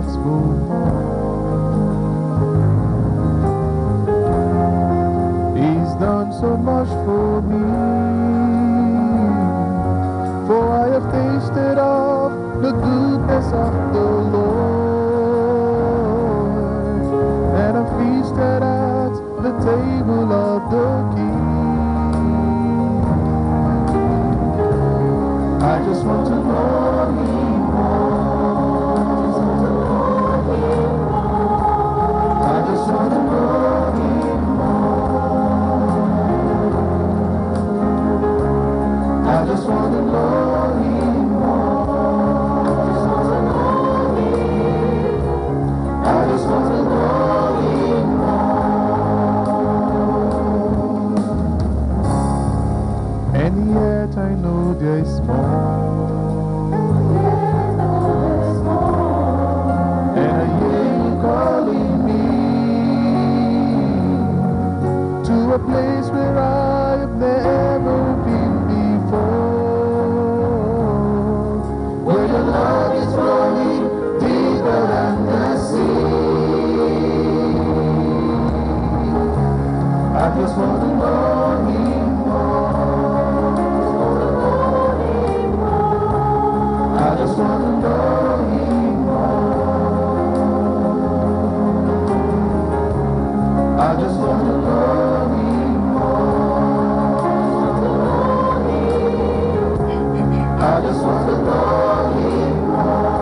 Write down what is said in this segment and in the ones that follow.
ask for more. He's done so much for me, for I have tasted of the goodness of the Lord, and I feasted at the table of the King. I just want to know Him more. I just want to know Him more. I just want to know Him more. I just want to know Him more. And yet I know there is more. And I hear you calling me to a place where I have never been before, where your love is flowing deeper than the sea. I just want to know Him more. I just want to know Him more. I just want to know Him more. I just want to know Him more.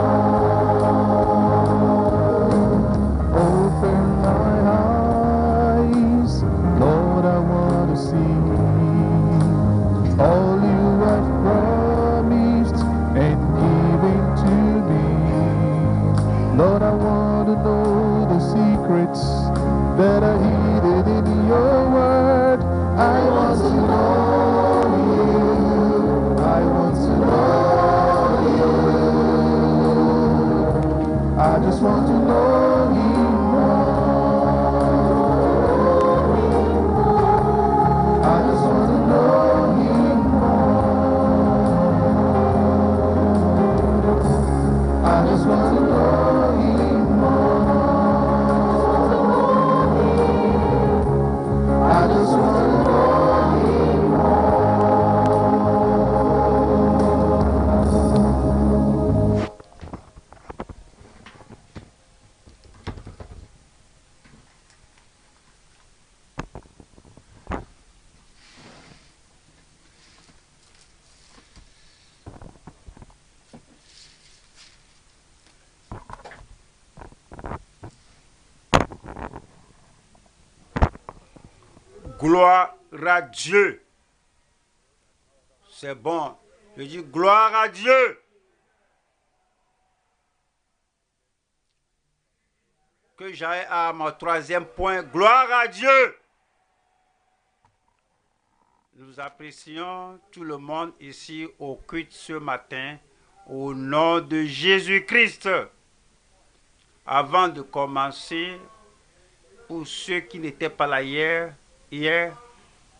Open my eyes, Lord, I want to see all you have promised and given to me. Lord, I want to know the secrets that are hidden in your word. I want to know you. I want to know you. I just want to know Him more. I just want to know Him more. I just want to know Him more. I just want to know Him more. Gloire à Dieu. C'est bon. Je dis gloire à Dieu. Que j'aille à mon troisième point. Gloire à Dieu. Nous apprécions tout le monde ici au culte ce matin au nom de Jésus-Christ. Avant de commencer, pour ceux qui n'étaient pas là hier,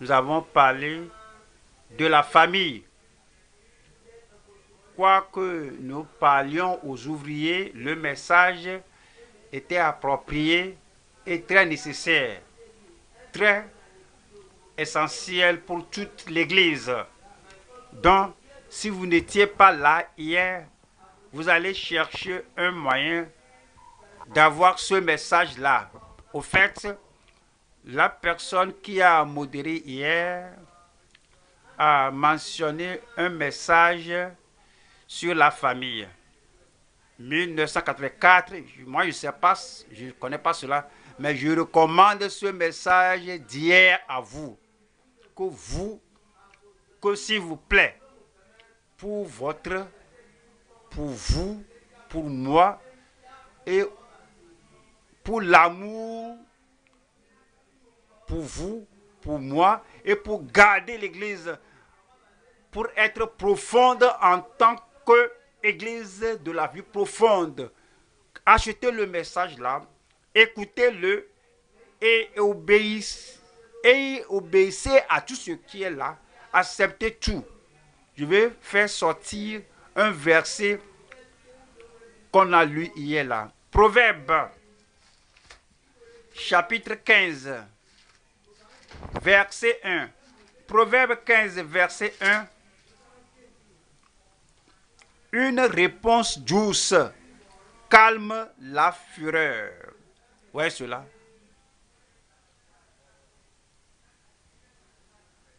nous avons parlé de la famille. Quoique nous parlions aux ouvriers, le message était approprié et très nécessaire, très essentiel pour toute l'Église. Donc, si vous n'étiez pas là hier, vous allez chercher un moyen d'avoir ce message-là. Au fait, la personne qui a modéré hier a mentionné un message sur la famille. 1984, moi je ne sais pas, je ne connais pas cela, mais je recommande ce message d'hier à vous. Que s'il vous plaît, pour vous, pour moi, et pour l'amour, pour vous, pour moi, et pour garder l'Église, pour être profonde en tant qu'Église de la vie profonde. Achetez le message là, écoutez-le et obéissez à tout ce qui est là. Acceptez tout. Je vais faire sortir un verset qu'on a lu hier là. Proverbe, chapitre 15, verset 1. Proverbe 15, verset 1. Une réponse douce calme la fureur. Voyez cela?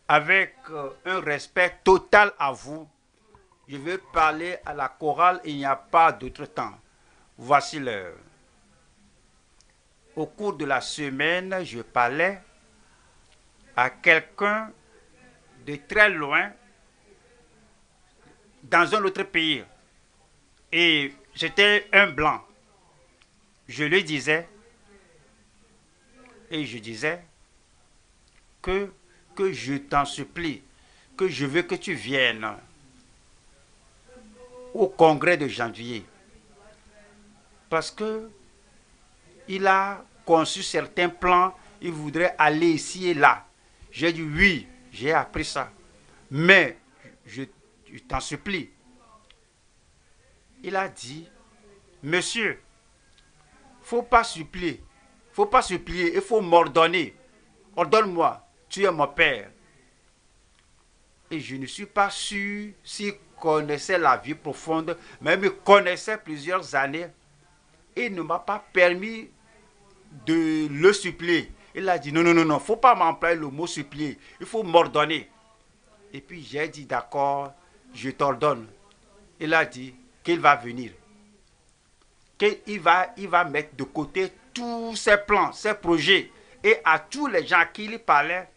Avec un respect total à vous, je vais parler à la chorale, il n'y a pas d'autre temps. Voici l'heure. Au cours de la semaine, je parlais à quelqu'un de très loin, dans un autre pays. Et c'était un blanc. Je lui disais, et je disais, que je t'en supplie, que je veux que tu viennes au congrès de janvier. Parce que il a conçu certains plans, il voudrait aller ici et là. J'ai dit oui, j'ai appris ça. Mais je t'en supplie. Il a dit, monsieur, faut pas supplier, il faut m'ordonner. Ordonne-moi, tu es mon père. Et je ne suis pas sûr s'il connaissait la vie profonde, mais il me connaissait plusieurs années. Il ne m'a pas permis de le supplier. Il a dit non, il ne faut pas m'employer le mot supplier, il faut m'ordonner. Et puis j'ai dit d'accord, je t'ordonne. Il a dit qu'il va venir, qu'il va mettre de côté tous ses plans, ses projets, et à tous les gens à qui il parlait,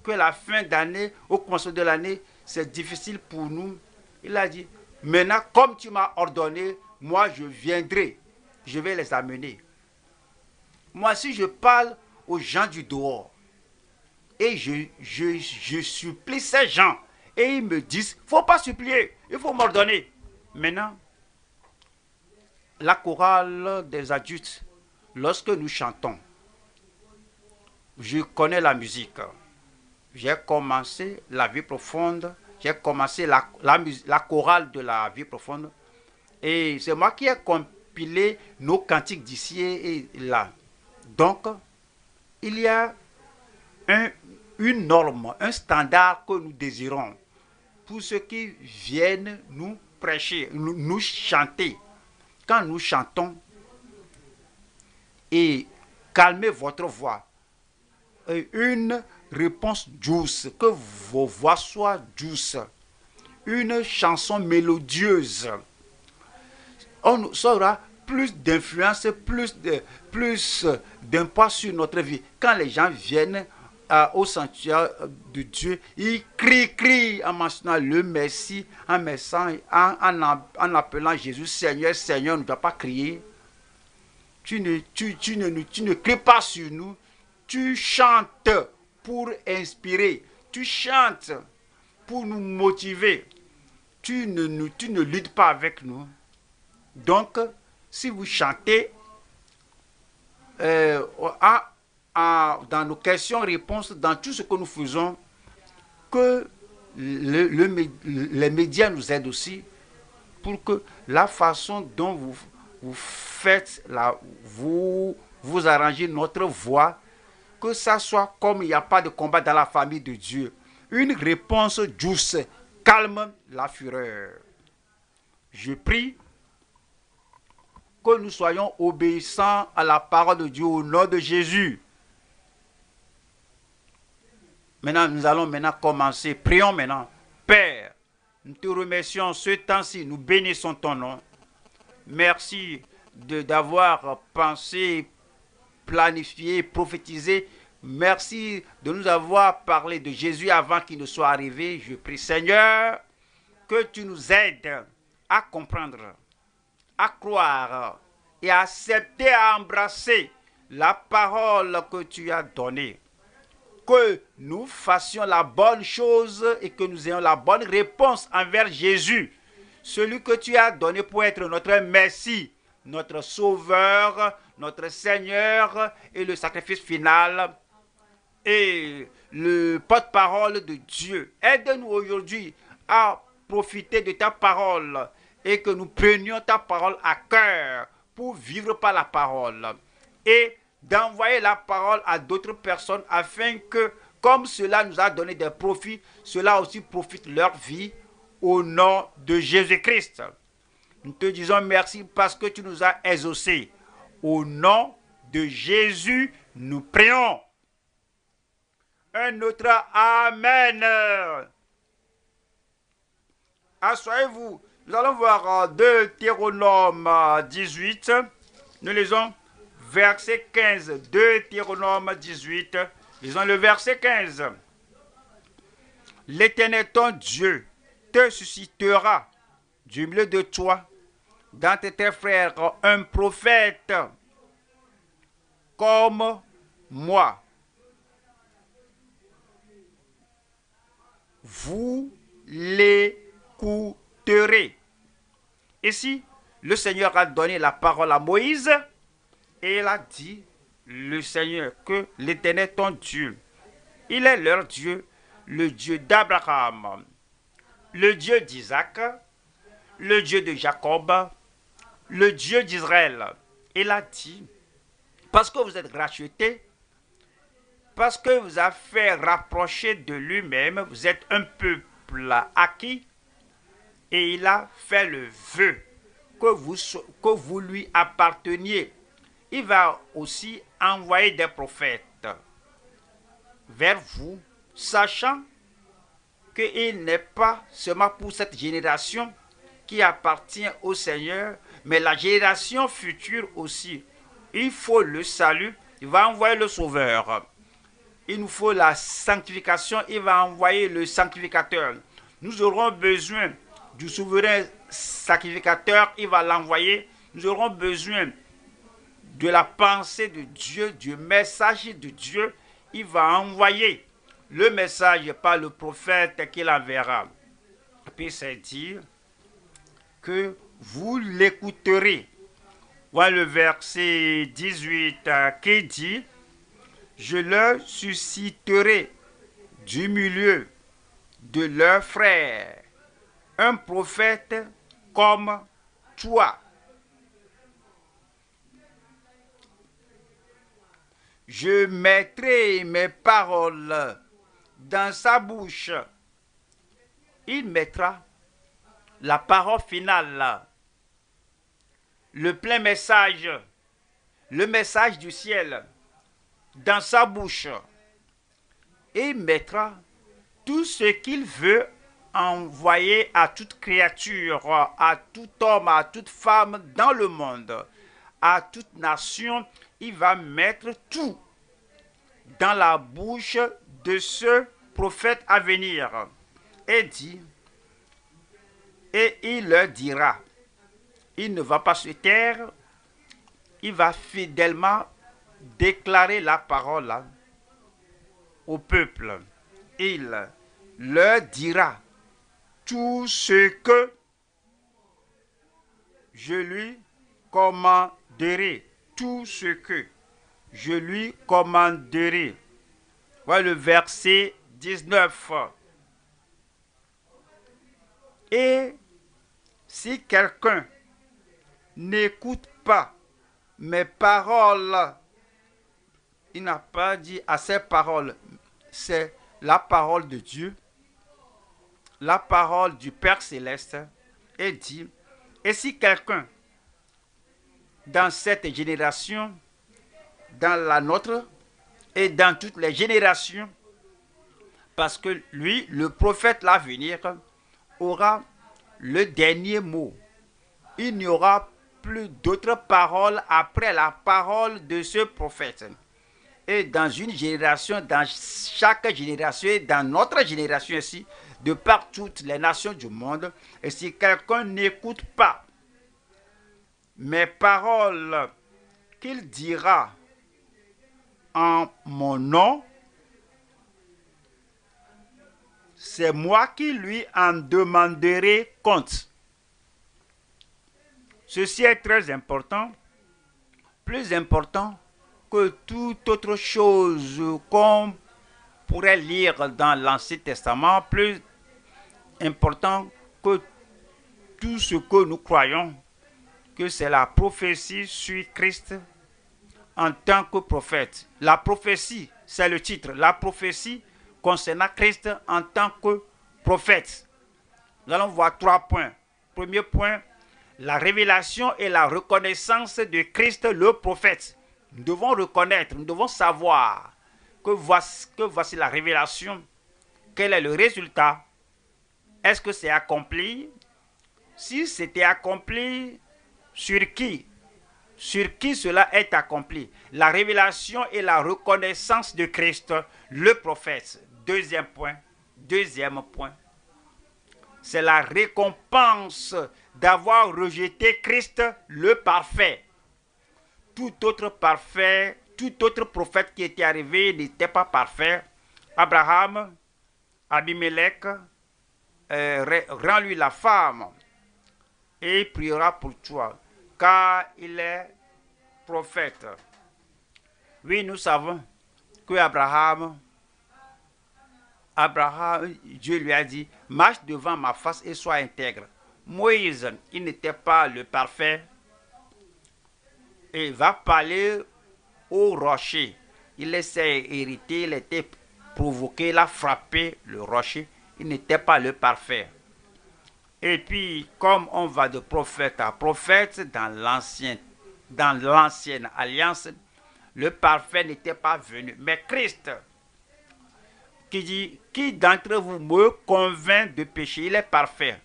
que la fin d'année, au commencement de l'année, c'est difficile pour nous. Il a dit, maintenant, comme tu m'as ordonné, moi je viendrai, je vais les amener. Moi, si je parle aux gens du dehors, et je supplie ces gens, et ils me disent, il ne faut pas supplier, il faut m'ordonner. Maintenant, la chorale des adultes, lorsque nous chantons, je connais la musique. J'ai commencé la vie profonde, j'ai commencé la chorale de la vie profonde. Et c'est moi qui ai compilé nos cantiques d'ici et là. Donc, il y a une norme, un standard que nous désirons pour ceux qui viennent nous prêcher, nous chanter. Quand nous chantons, et calmez votre voix, une réponse douce, que vos voix soient douces, une chanson mélodieuse, on aura plus d'influence, plus d'impact sur notre vie. Quand les gens viennent au sanctuaire de Dieu, ils crient en mentionnant le merci, en appelant Jésus Seigneur, Seigneur. On ne doit pas crier. Tu ne cries pas sur nous, tu chantes pour inspirer, tu chantes pour nous motiver, tu ne luttes pas avec nous. Donc, si vous chantez dans nos questions-réponses, dans tout ce que nous faisons, que les médias nous aident aussi pour que la façon dont vous faites, vous arrangez notre voix, que ça soit comme il n'y a pas de combat dans la famille de Dieu. Une réponse douce calme la fureur. Je prie que nous soyons obéissants à la parole de Dieu au nom de Jésus. Maintenant, nous allons commencer. Prions maintenant. Père, nous te remercions ce temps-ci, nous bénissons ton nom. Merci d'avoir pensé, planifié, prophétisé. Merci de nous avoir parlé de Jésus avant qu'il ne soit arrivé. Je prie, Seigneur, que tu nous aides à comprendre, à croire et à accepter, à embrasser la parole que tu as donnée. Que nous fassions la bonne chose et que nous ayons la bonne réponse envers Jésus, celui que tu as donné pour être notre Messie, notre Sauveur, notre Seigneur et le sacrifice final et le porte-parole de Dieu. Aide-nous aujourd'hui à profiter de ta parole et que nous prenions ta parole à cœur pour vivre par la parole et d'envoyer la parole à d'autres personnes afin que, comme cela nous a donné des profits, cela aussi profite leur vie au nom de Jésus-Christ. Nous te disons merci parce que tu nous as exaucés. Au nom de Jésus, nous prions. Un autre Amen. Asseyez-vous. Nous allons voir Deutéronome 18. Nous lisons verset 15. Deutéronome 18. Lisons le verset 15. L'Éternel ton Dieu te suscitera du milieu de toi, dans tes frères, un prophète comme moi. Vous l'écouterez. Ici, le Seigneur a donné la parole à Moïse et il a dit, le Seigneur, que l'Éternel ton Dieu, il est leur Dieu, le Dieu d'Abraham, le Dieu d'Isaac, le Dieu de Jacob, le Dieu d'Israël. Il a dit, parce que vous êtes rachetés, parce que vous avez fait rapprocher de lui-même, vous êtes un peuple acquis, et il a fait le vœu que vous lui apparteniez. Il va aussi envoyer des prophètes vers vous, sachant qu'il n'est pas seulement pour cette génération qui appartient au Seigneur, mais la génération future aussi. Il faut le salut, il va envoyer le Sauveur. Il nous faut la sanctification, il va envoyer le sanctificateur. Nous aurons besoin du souverain sacrificateur, il va l'envoyer. Nous aurons besoin de la pensée de Dieu, du message de Dieu, il va envoyer le message par le prophète qu'il enverra. Puis c'est dire que vous l'écouterez. Voilà le verset 18 qui dit, je leur susciterai du milieu de leurs frères un prophète comme toi. Je mettrai mes paroles dans sa bouche. Il mettra la parole finale, le plein message, le message du ciel dans sa bouche. Et il mettra tout ce qu'il veut envoyer à toute créature, à tout homme, à toute femme dans le monde, à toute nation. Il va mettre tout dans la bouche de ce prophète à venir. Et dit, et il leur dira, il ne va pas se taire, il va fidèlement déclarer la parole au peuple. Il leur dira tout ce que je lui commanderai. Tout ce que je lui commanderai. Voilà le verset 19. Et si quelqu'un n'écoute pas mes paroles, il n'a pas dit à ses paroles, c'est la parole de Dieu, la parole du Père Céleste, et dit, et si quelqu'un dans cette génération, dans la nôtre et dans toutes les générations, parce que lui, le prophète l'avenir, aura le dernier mot. Il n'y aura plus d'autres paroles après la parole de ce prophète. Et dans une génération, dans chaque génération, et dans notre génération ici, de par toutes les nations du monde, et si quelqu'un n'écoute pas mes paroles qu'il dira en mon nom, c'est moi qui lui en demanderai compte. Ceci est très important, plus important que toute autre chose qu'on pourrait lire dans l'Ancien Testament, plus important que tout ce que nous croyons que c'est la prophétie sur Christ en tant que prophète. La prophétie, c'est le titre. La prophétie concernant Christ en tant que prophète. Nous allons voir 3 points. Premier point, la révélation et la reconnaissance de Christ le prophète. Nous devons reconnaître, nous devons savoir que voici la révélation. Quel est le résultat? Est-ce que c'est accompli? Si c'était accompli, sur qui? Sur qui cela est accompli? La révélation et la reconnaissance de Christ, le prophète. Deuxième point, c'est la récompense d'avoir rejeté Christ, le parfait. Tout autre prophète qui était arrivé n'était pas parfait. Abraham, Abimelech, rends-lui la femme et il priera pour toi, car il est prophète. Oui, nous savons que Abraham, Dieu lui a dit, marche devant ma face et sois intègre. Moïse, il n'était pas le parfait. Et il va parler au rocher. Il essaie d'hériter, il était provoqué, il a frappé le rocher. Il n'était pas le parfait. Et puis, comme on va de prophète à prophète dans l'ancienne alliance, le parfait n'était pas venu. Mais Christ, qui dit, qui d'entre vous me convainc de péché? Il est parfait.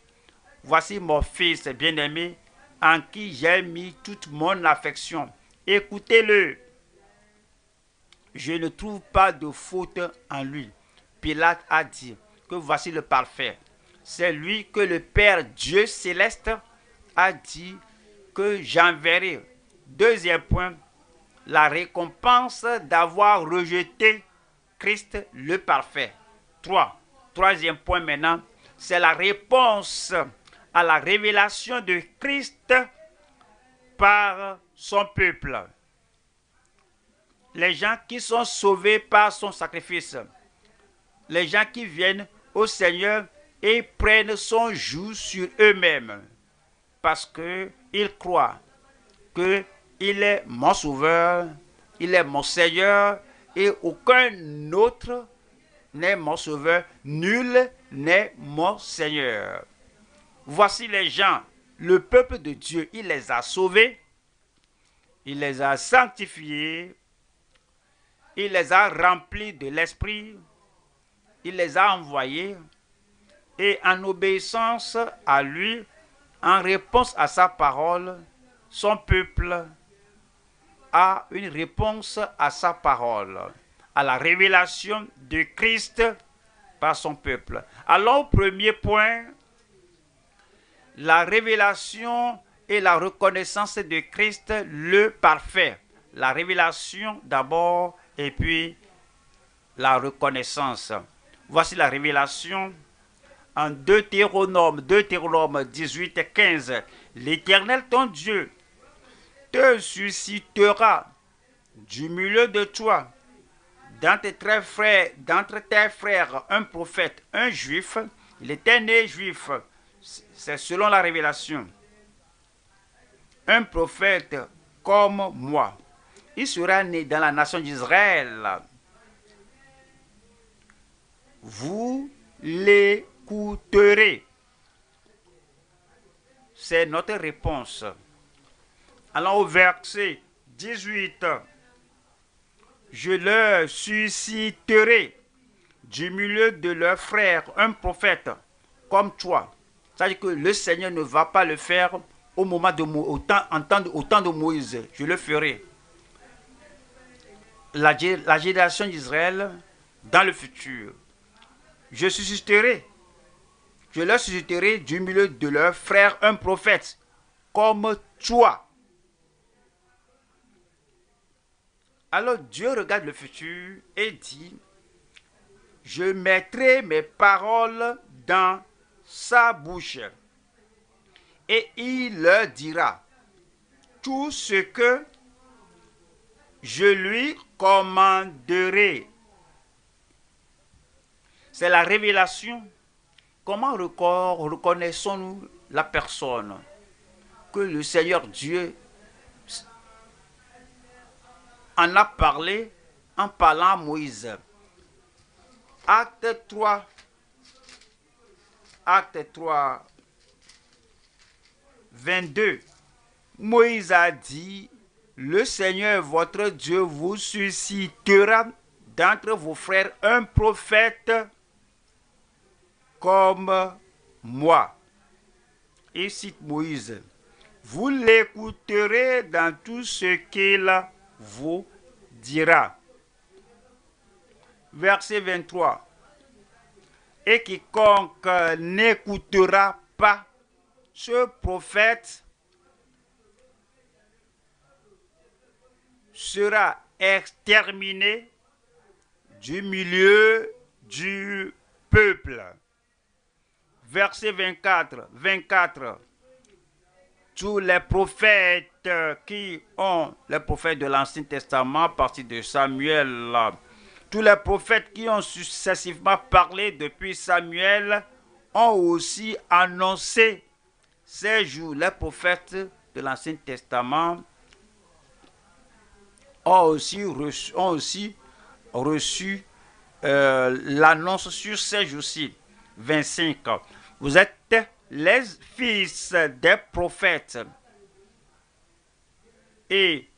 Voici mon fils bien-aimé, en qui j'ai mis toute mon affection. Écoutez-le. Je ne trouve pas de faute en lui. Pilate a dit que voici le parfait. C'est lui que le Père Dieu céleste a dit que j'enverrai. Deuxième point, la récompense d'avoir rejeté Christ le parfait. Troisième point maintenant, c'est la réponse à la révélation de Christ par son peuple. Les gens qui sont sauvés par son sacrifice. Les gens qui viennent au Seigneur et prennent son joug sur eux-mêmes. Parce qu'ils croient qu'il est mon sauveur, il est mon Seigneur et aucun autre n'est mon sauveur, nul n'est mon Seigneur. Voici les gens, le peuple de Dieu, il les a sauvés, il les a sanctifiés, il les a remplis de l'Esprit, il les a envoyés et en obéissance à lui, en réponse à sa parole, son peuple a une réponse à sa parole, à la révélation de Christ par son peuple. Alors, premier point, la révélation et la reconnaissance de Christ le parfait. La révélation d'abord et puis la reconnaissance. Voici la révélation en Deutéronome 18 et 15. L'Éternel ton Dieu te suscitera du milieu de toi, d'entre tes frères, un prophète, un juif. Il était né juif. C'est selon la révélation. Un prophète comme moi. Il sera né dans la nation d'Israël. Vous l'écouterez. C'est notre réponse. Allons au verset 18. Je leur susciterai du milieu de leurs frères un prophète comme toi. C'est-à-dire que le Seigneur ne va pas le faire au moment au temps de Moïse. Je le ferai. La génération d'Israël dans le futur. Je leur susciterai du milieu de leurs frères un prophète comme toi. Alors Dieu regarde le futur et dit, je mettrai mes paroles dans sa bouche et il leur dira tout ce que je lui commanderai. C'est la révélation. Comment reconnaissons-nous la personne? que le Seigneur Dieu en a parlé en parlant à Moïse. Acte 3, 22. Moïse a dit, le Seigneur votre Dieu vous suscitera d'entre vos frères un prophète comme moi. Et cite Moïse, vous l'écouterez dans tout ce qu'il vous dira. Verset 23. Et quiconque n'écoutera pas ce prophète sera exterminé du milieu du peuple. Verset 24. Tous les prophètes les prophètes de l'Ancien Testament, à partir de Samuel, tous les prophètes qui ont successivement parlé depuis Samuel ont aussi annoncé ces jours. Les prophètes de l'Ancien Testament ont aussi reçu l'annonce sur ces jours-ci. 25. Vous êtes les fils des prophètes et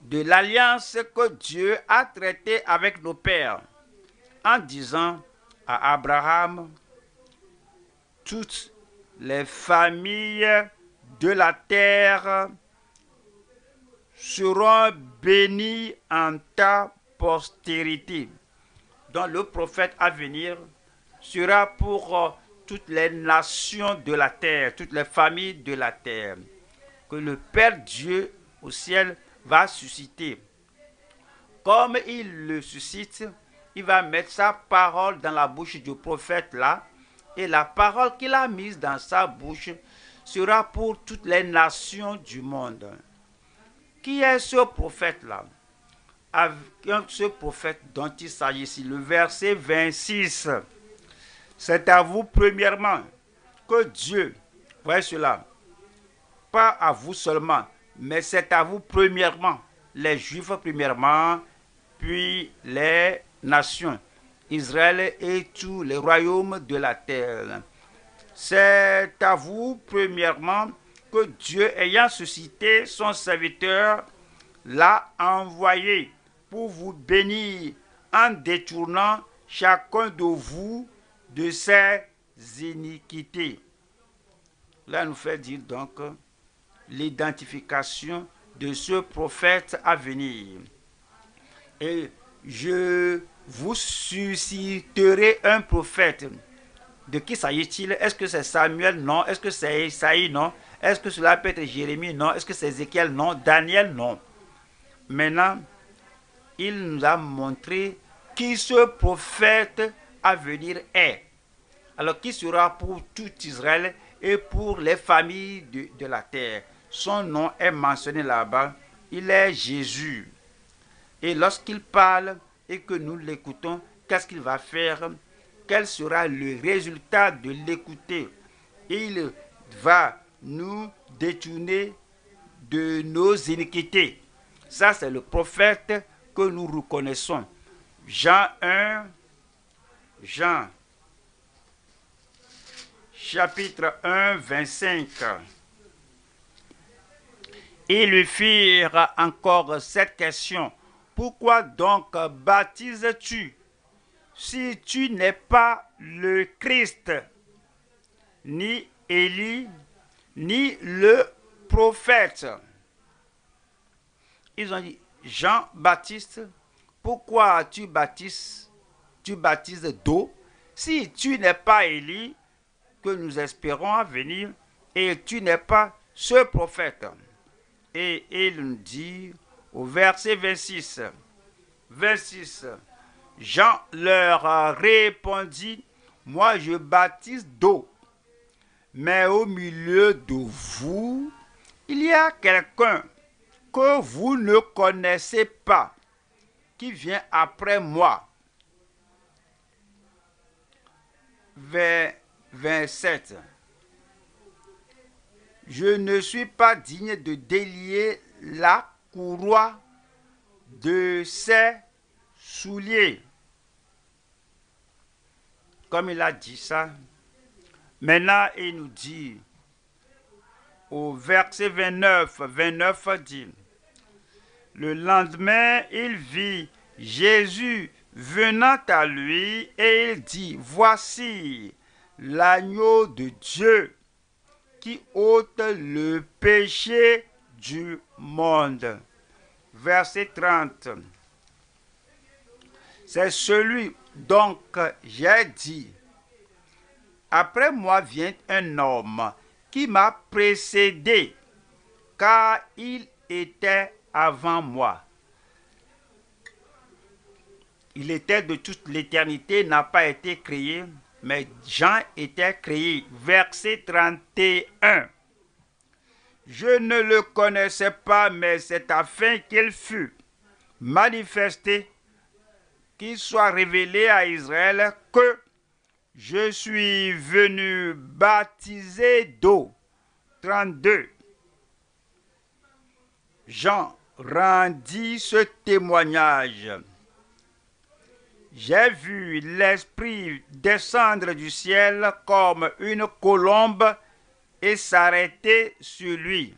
de l'alliance que Dieu a traitée avec nos pères en disant à Abraham, toutes les familles de la terre seront bénies en ta postérité. Donc le prophète à venir sera pour toutes les nations de la terre, toutes les familles de la terre, que le Père Dieu au ciel va susciter. Comme il le suscite, il va mettre sa parole dans la bouche du prophète là, et la parole qu'il a mise dans sa bouche sera pour toutes les nations du monde. Qui est ce prophète-là? Ce prophète dont il s'agit ici, le verset 26. C'est à vous premièrement que Dieu, voyez cela, pas à vous seulement, mais c'est à vous premièrement, les Juifs premièrement, puis les nations, Israël et tous les royaumes de la terre. C'est à vous premièrement que Dieu, ayant suscité son serviteur, l'a envoyé pour vous bénir en détournant chacun de vous de ses iniquités. Là, nous fait dire donc l'identification de ce prophète à venir. Et je vous susciterai un prophète. De qui s'agit-il? Est-ce que c'est Samuel? Non. Est-ce que c'est Isaïe? Non. Est-ce que cela peut être Jérémie? Non. Est-ce que c'est Ézéchiel? Non. Daniel? Non. Maintenant, il nous a montré qui ce prophète à venir est. Alors, qui sera pour tout Israël et pour les familles de la terre. Son nom est mentionné là-bas. Il est Jésus. Et lorsqu'il parle et que nous l'écoutons, qu'est-ce qu'il va faire? Quel sera le résultat de l'écouter? Il va nous détourner de nos iniquités. Ça, c'est le prophète que nous reconnaissons. Jean chapitre 1, 25. Ils lui firent encore cette question. Pourquoi donc baptises-tu si tu n'es pas le Christ, ni Élie, ni le prophète? Ils ont dit, Jean-Baptiste, pourquoi tu baptises d'eau si tu n'es pas Élie, que nous espérons à venir, et tu n'es pas ce prophète? Et il nous dit au verset 26, Jean leur répondit, moi je baptise d'eau, mais au milieu de vous, il y a quelqu'un que vous ne connaissez pas, qui vient après moi. 27. je ne suis pas digne de délier la courroie de ses souliers. Comme il a dit ça, maintenant il nous dit, au verset 29 dit, le lendemain il vit Jésus venant à lui et il dit, voici l'agneau de Dieu qui ôte le péché du monde. Verset 30. C'est celui, donc j'ai dit, après moi vient un homme qui m'a précédé, car il était avant moi. Il était de toute l'éternité, n'a pas été créé, mais Jean était créé. Verset 31. Je ne le connaissais pas, mais c'est afin qu'il fût manifesté, qu'il soit révélé à Israël que je suis venu baptiser d'eau. 32. Jean rendit ce témoignage. J'ai vu l'Esprit descendre du ciel comme une colombe et s'arrêter sur lui.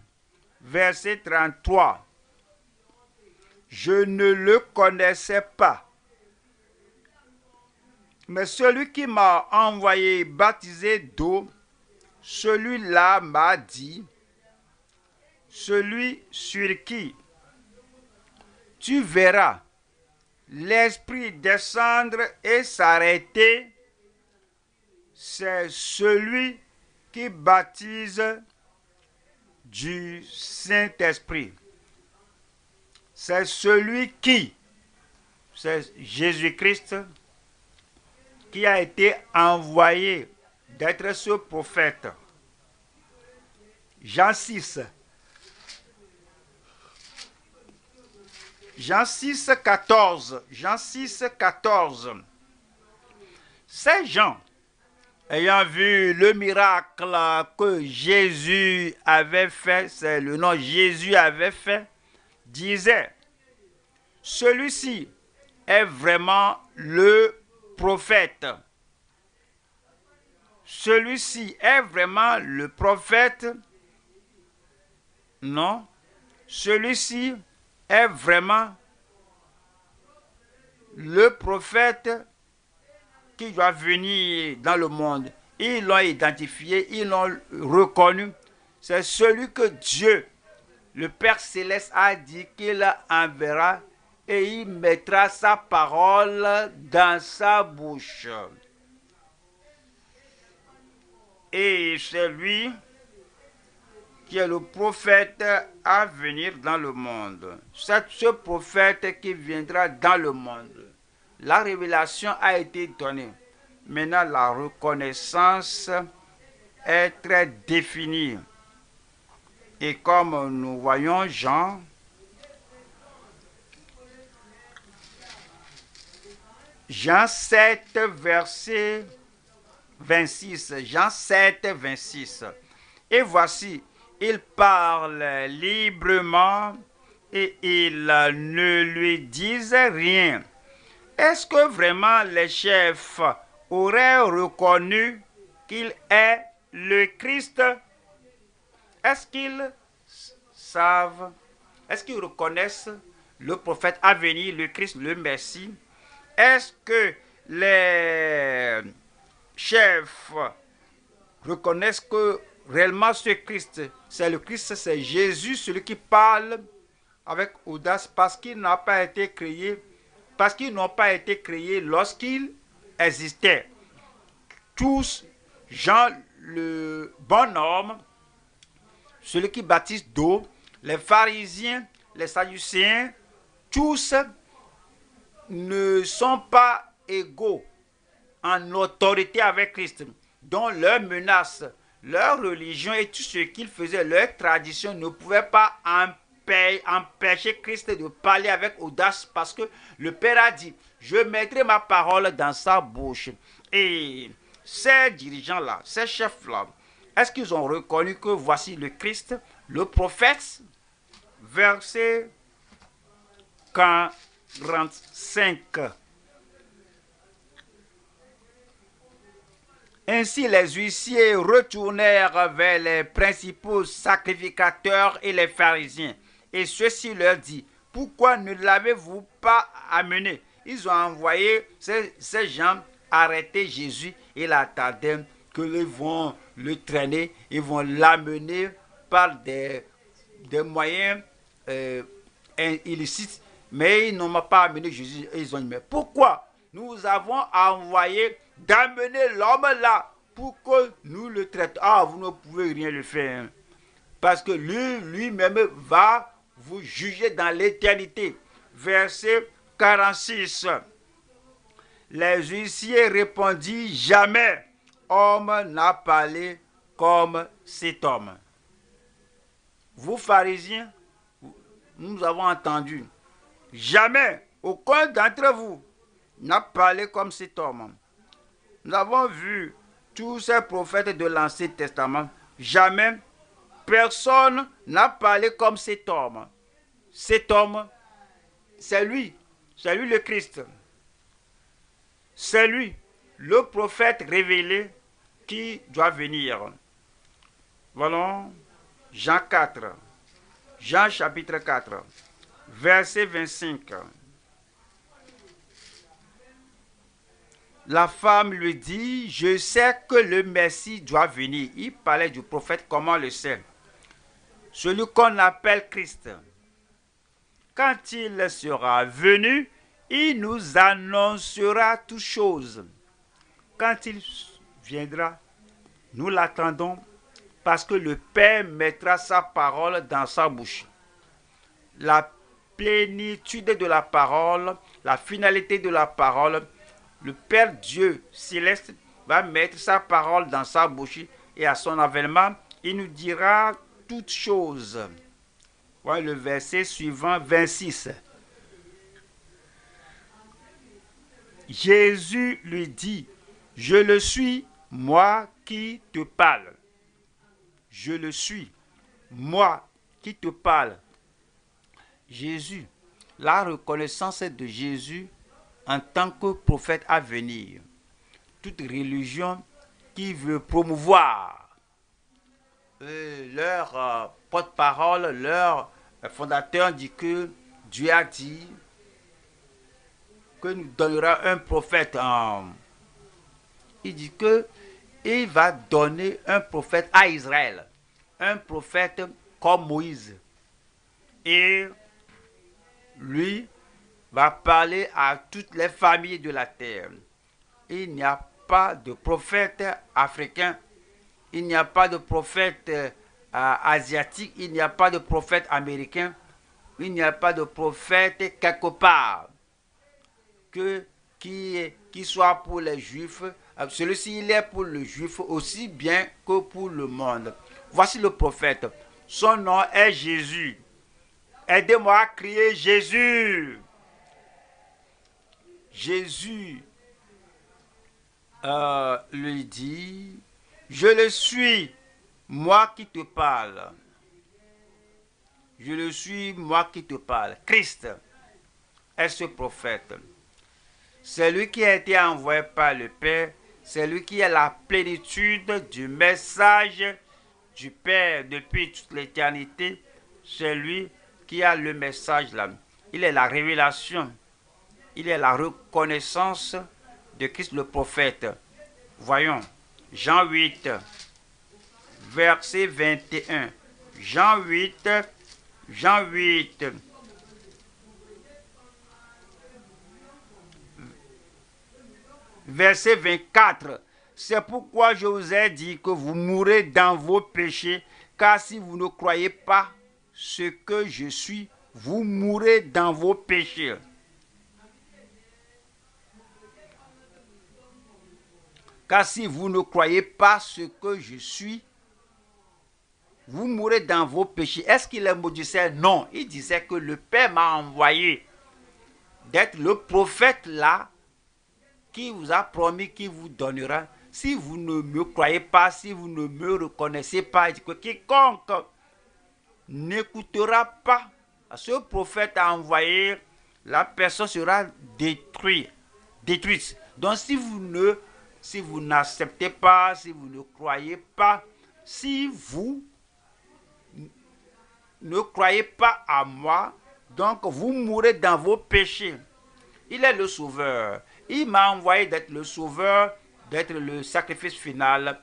Verset 33. Je ne le connaissais pas, mais celui qui m'a envoyé baptiser d'eau, celui-là m'a dit, celui sur qui tu verras l'Esprit descendre et s'arrêter, c'est celui qui baptise du Saint-Esprit. C'est celui qui, c'est Jésus-Christ, qui a été envoyé d'être ce prophète. Jean 6. Jean 6, 14. Jean 6, 14. C'est Jean, ayant vu le miracle que Jésus avait fait, c'est le nom Jésus avait fait, disait, celui-ci est vraiment le prophète. Celui-ci est vraiment le prophète. Non, celui-ci est vraiment le prophète qui doit venir dans le monde. Ils l'ont identifié, ils l'ont reconnu. C'est celui que Dieu, le Père Céleste, a dit qu'il enverra et il mettra sa parole dans sa bouche. Et c'est lui qui est le prophète à venir dans le monde. C'est ce prophète qui viendra dans le monde. La révélation a été donnée. Maintenant, la reconnaissance est très définie. Et comme nous voyons Jean, Jean 7, verset 26. Jean 7, 26. Et voici, il parle librement et ils ne lui disent rien. Est-ce que vraiment les chefs auraient reconnu qu'il est le Christ? Est-ce qu'ils savent, est-ce qu'ils reconnaissent le prophète à venir, le Christ, le Messie? Est-ce que les chefs reconnaissent que réellement ce Christ, c'est le Christ, c'est Jésus, celui qui parle avec audace parce qu'il n'a pas été créé, parce qu'ils n'ont pas été créés lorsqu'il existait. Tous, Jean le bon homme, celui qui baptise d'eau, les pharisiens, les sadducéens, tous ne sont pas égaux en autorité avec Christ. Dont leur menace, leur religion et tout ce qu'ils faisaient, leur tradition ne pouvaient pas empêcher Christ de parler avec audace parce que le Père a dit, je mettrai ma parole dans sa bouche. Et ces dirigeants-là, ces chefs-là, Est-ce qu'ils ont reconnu que voici le Christ, le prophète? Verset 45. Ainsi les huissiers retournèrent vers les principaux sacrificateurs et les pharisiens. Et ceux-ci leur dit, pourquoi ne l'avez-vous pas amené? Ils ont envoyé ces gens arrêter Jésus. Ils attendaient qu'ils vont le traîner, ils vont l'amener par des moyens illicites. Mais ils n'ont pas amené Jésus. Ils ont dit, mais pourquoi nous avons envoyé d'amener l'homme là pour que nous le traitions? Ah, vous ne pouvez rien le faire. Parce que lui-même va vous juger dans l'éternité. Verset 46. Les huissiers répondit, jamais homme n'a parlé comme cet homme. Vous pharisiens, nous avons entendu, jamais aucun d'entre vous n'a parlé comme cet homme. Nous avons vu tous ces prophètes de l'Ancien Testament, jamais personne n'a parlé comme cet homme. Cet homme, c'est lui le Christ. C'est lui, le prophète révélé qui doit venir. Voilà, Jean 4, Jean chapitre 4, verset 25. La femme lui dit, je sais que le Messie doit venir. Il parlait du prophète, comment le sait? Celui qu'on appelle Christ. Quand il sera venu, il nous annoncera toutes choses. Quand il viendra, nous l'attendons parce que le Père mettra sa parole dans sa bouche. La plénitude de la parole, la finalité de la parole, le Père Dieu céleste va mettre sa parole dans sa bouche et à son avènement, il nous dira toutes choses. Voilà le verset suivant, 26. Jésus lui dit, je le suis, moi qui te parle. Je le suis, moi qui te parle. Jésus, la reconnaissance de Jésus en tant que prophète à venir. Toute religion qui veut promouvoir leur porte-parole, leur fondateur dit que Dieu a dit que nous donnera un prophète. Il dit que il va donner un prophète à Israël, un prophète comme Moïse. Et lui va parler à toutes les familles de la terre. Il n'y a pas de prophète africain, il n'y a pas de prophète asiatique, il n'y a pas de prophète américain, il n'y a pas de prophète quelque part qui soit pour les Juifs. Celui-ci, il est pour le Juif aussi bien que pour le monde. Voici le prophète. Son nom est Jésus. Aidez-moi à crier Jésus. Jésus lui dit, je le suis, moi qui te parle. Je le suis, moi qui te parle. Christ est ce prophète. C'est lui qui a été envoyé par le Père. C'est lui qui est la plénitude du message du Père depuis toute l'éternité. C'est lui qui a le message là. Il est la révélation. Il est la reconnaissance de Christ le prophète. Voyons, Jean 8, verset 21. Jean 8, verset 24. C'est pourquoi je vous ai dit que vous mourrez dans vos péchés, car si vous ne croyez pas ce que je suis, vous mourrez dans vos péchés. Car si vous ne croyez pas ce que je suis, vous mourrez dans vos péchés. Est-ce qu'il les maudissait? Non. Il disait que le Père m'a envoyé d'être le prophète là, qui vous a promis, qui vous donnera si vous ne me croyez pas, si vous ne me reconnaissez pas, il dit que quiconque n'écoutera pas ce prophète a envoyé, la personne sera détruite. Donc si vous n'acceptez pas, si vous ne croyez pas, si vous ne croyez pas à moi, donc vous mourrez dans vos péchés. Il est le sauveur. Il m'a envoyé d'être le sauveur, d'être le sacrifice final.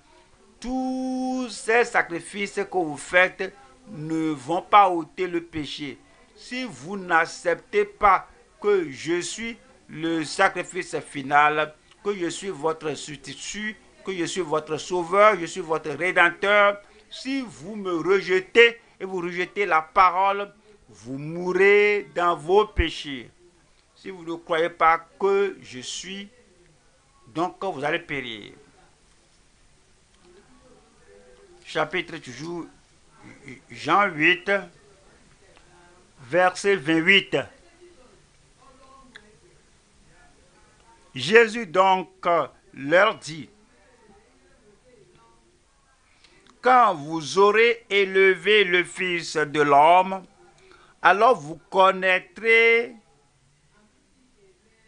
Tous ces sacrifices que vous faites ne vont pas ôter le péché. Si vous n'acceptez pas que je suis le sacrifice final, que je suis votre substitut, que je suis votre sauveur, je suis votre rédempteur, si vous me rejetez et vous rejetez la parole, vous mourrez dans vos péchés. Si vous ne croyez pas que je suis, donc vous allez périr. Chapitre toujours Jean 8, verset 28. Jésus donc leur dit, quand vous aurez élevé le Fils de l'homme, alors vous connaîtrez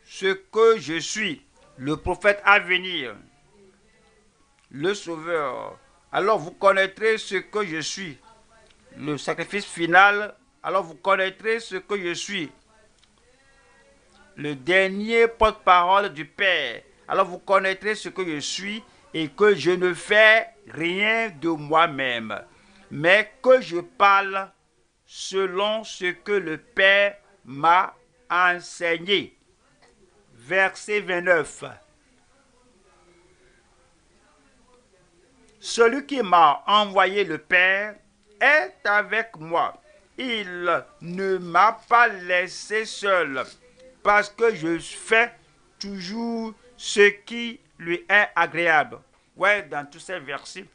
ce que je suis, le prophète à venir, le sauveur. Alors vous connaîtrez ce que je suis, le sacrifice final. Alors vous connaîtrez ce que je suis, le dernier porte-parole du Père. Alors vous connaîtrez ce que je suis et que je ne fais rien de moi-même, mais que je parle selon ce que le Père m'a enseigné. Verset 29. Celui qui m'a envoyé le Père est avec moi. Il ne m'a pas laissé seul, parce que je fais toujours ce qui lui est agréable. Ouais, dans tous ces versets,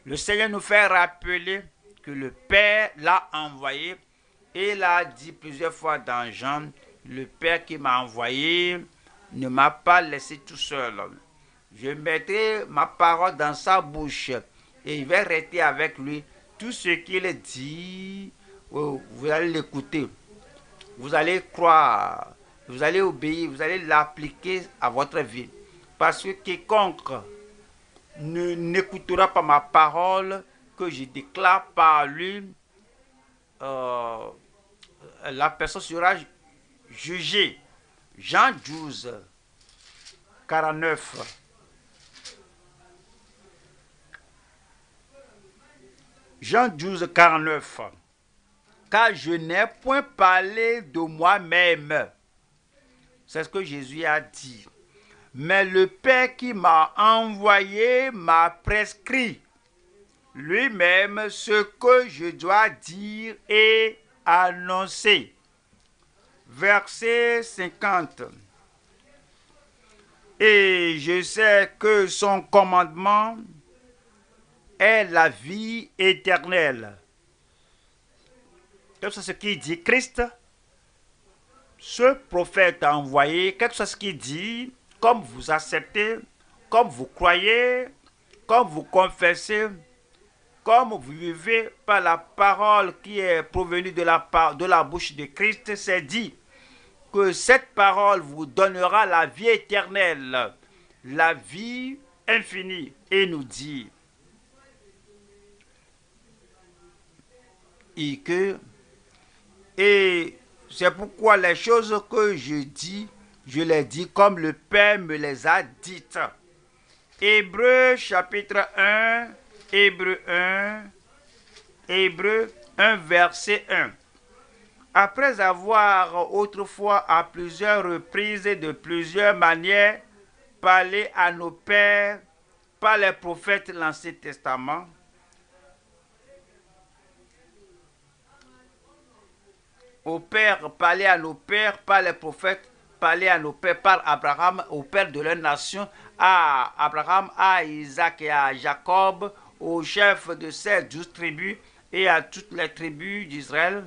le Seigneur nous fait rappeler que le Père l'a envoyé, et il a dit plusieurs fois dans Jean, le Père qui m'a envoyé ne m'a pas laissé tout seul. Je mettrai ma parole dans sa bouche et il va rester avec lui. Tout ce qu'il dit, vous allez l'écouter. Vous allez croire, vous allez obéir, vous allez l'appliquer à votre vie. Parce que quiconque n'écoutera pas ma parole que je déclare par lui, la personne sera jugée. Jean 12, 49. Jean 12, 49. Car je n'ai point parlé de moi-même. C'est ce que Jésus a dit. Mais le Père qui m'a envoyé m'a prescrit lui-même ce que je dois dire et annoncer. Verset 50. Et je sais que son commandement est la vie éternelle. Quel que soit ce qu'il dit, Christ, ce prophète a envoyé, quel que soit ce qu'il dit, comme vous acceptez, comme vous croyez, comme vous confessez, comme vous vivez par la parole qui est provenue de la bouche de Christ, c'est dit que cette parole vous donnera la vie éternelle, la vie infinie. Et nous dit et c'est pourquoi les choses que je dis, je les dis comme le Père me les a dites. Hébreux chapitre 1, Hébreux 1, verset 1. Après avoir autrefois à plusieurs reprises et de plusieurs manières parlé à nos pères par les prophètes de l'Ancien Testament, au Père, parler à nos pères par les prophètes, parler à nos pères par Abraham, au Père de leur nation, à Abraham, à Isaac et à Jacob, au chef de ces 12 tribus et à toutes les tribus d'Israël,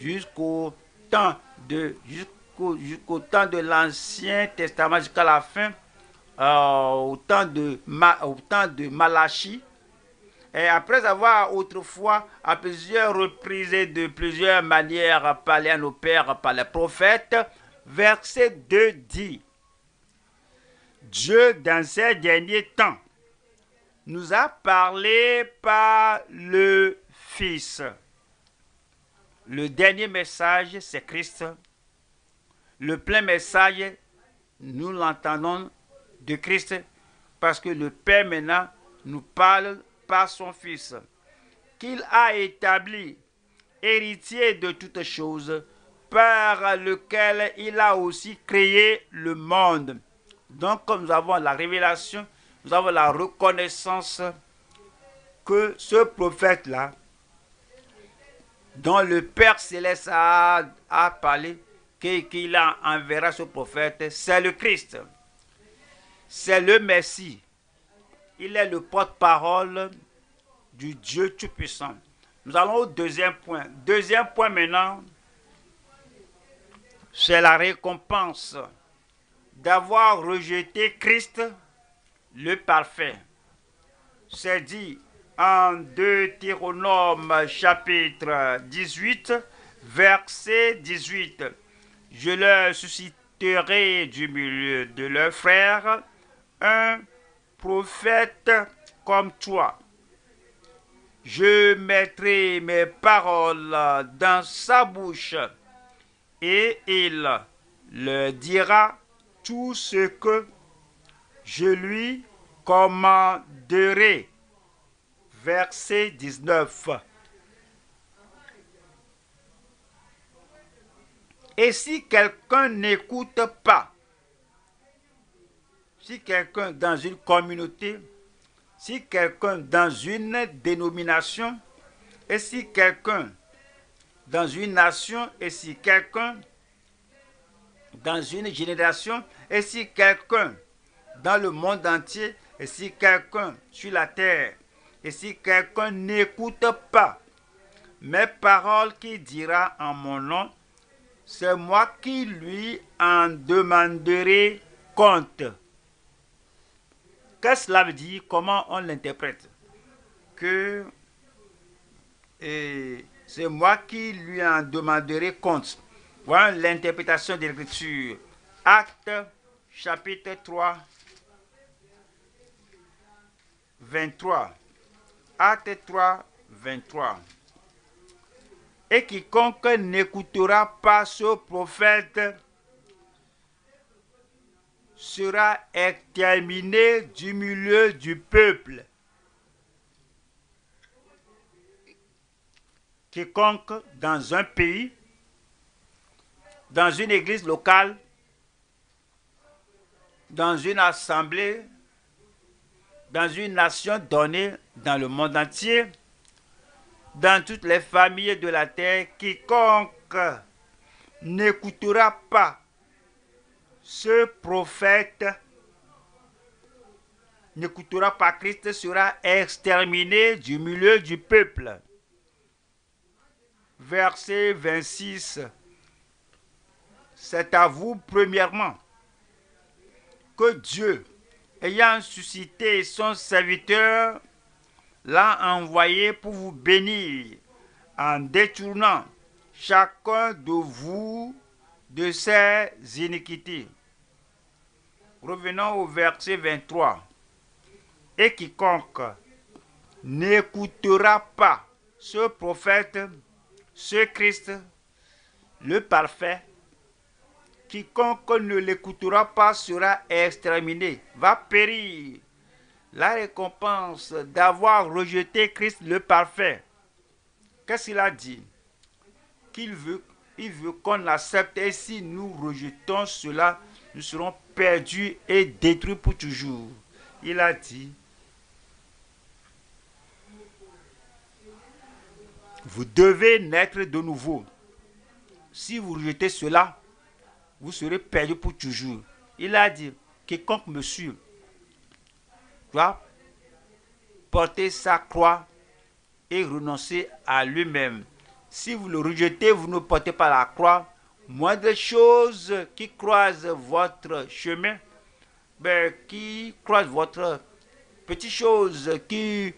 jusqu'au temps de l'Ancien Testament, jusqu'à la fin, au temps de Malachie. Et après avoir autrefois, à plusieurs reprises et de plusieurs manières, parlé à nos pères par les prophètes, verset 2 dit, Dieu, dans ces derniers temps, nous a parlé par le Fils. Le dernier message, c'est Christ. Le plein message, nous l'entendons de Christ, parce que le Père maintenant nous parle par son Fils, qu'il a établi, héritier de toutes choses, par lequel il a aussi créé le monde. Donc, comme nous avons la révélation, nous avons la reconnaissance que ce prophète-là, dont le Père Céleste a parlé, qu'il enverra ce prophète, c'est le Christ. C'est le Messie. Il est le porte-parole du Dieu Tout-Puissant. Nous allons au deuxième point. Deuxième point maintenant, c'est la récompense d'avoir rejeté Christ, le parfait. C'est dit en Deutéronome chapitre 18, verset 18. Je leur susciterai du milieu de leurs frères un prophète comme toi. Je mettrai mes paroles dans sa bouche et il leur dira tout ce que je lui commanderai. Verset 19. Et si quelqu'un n'écoute pas, si quelqu'un dans une communauté, si quelqu'un dans une dénomination, et si quelqu'un dans une nation, et si quelqu'un dans une génération, et si quelqu'un dans le monde entier, et si quelqu'un sur la terre, et si quelqu'un n'écoute pas mes paroles qu'il dira en mon nom, c'est moi qui lui en demanderai compte. Qu'est-ce que cela veut dire? Comment on l'interprète? Que c'est moi qui lui en demanderai compte. Voilà l'interprétation de l'Écriture. Acte chapitre 3, 23. Acte 3, 23. Et quiconque n'écoutera pas ce prophète sera exterminé du milieu du peuple. Quiconque dans un pays, dans une église locale, dans une assemblée, dans une nation donnée, dans le monde entier, dans toutes les familles de la terre, quiconque n'écoutera pas ce prophète, n'écoutera pas Christ, sera exterminé du milieu du peuple. Verset 26. C'est à vous, premièrement, que Dieu, ayant suscité son serviteur, l'a envoyé pour vous bénir en détournant chacun de vous de ses iniquités. Revenons au verset 23. Et quiconque n'écoutera pas ce prophète, ce Christ, le parfait, quiconque ne l'écoutera pas sera exterminé, va périr. La récompense d'avoir rejeté Christ le parfait. Qu'est-ce qu'il a dit? Il veut qu'on accepte, et si nous rejetons cela, nous serons perdus et détruits pour toujours. Il a dit, vous devez naître de nouveau. Si vous rejetez cela, vous serez perdus pour toujours. Il a dit, quiconque me suit doit porter sa croix et renoncer à lui-même. Si vous le rejetez, vous ne portez pas la croix. Moindre chose qui croise votre chemin, qui croise votre petite chose qui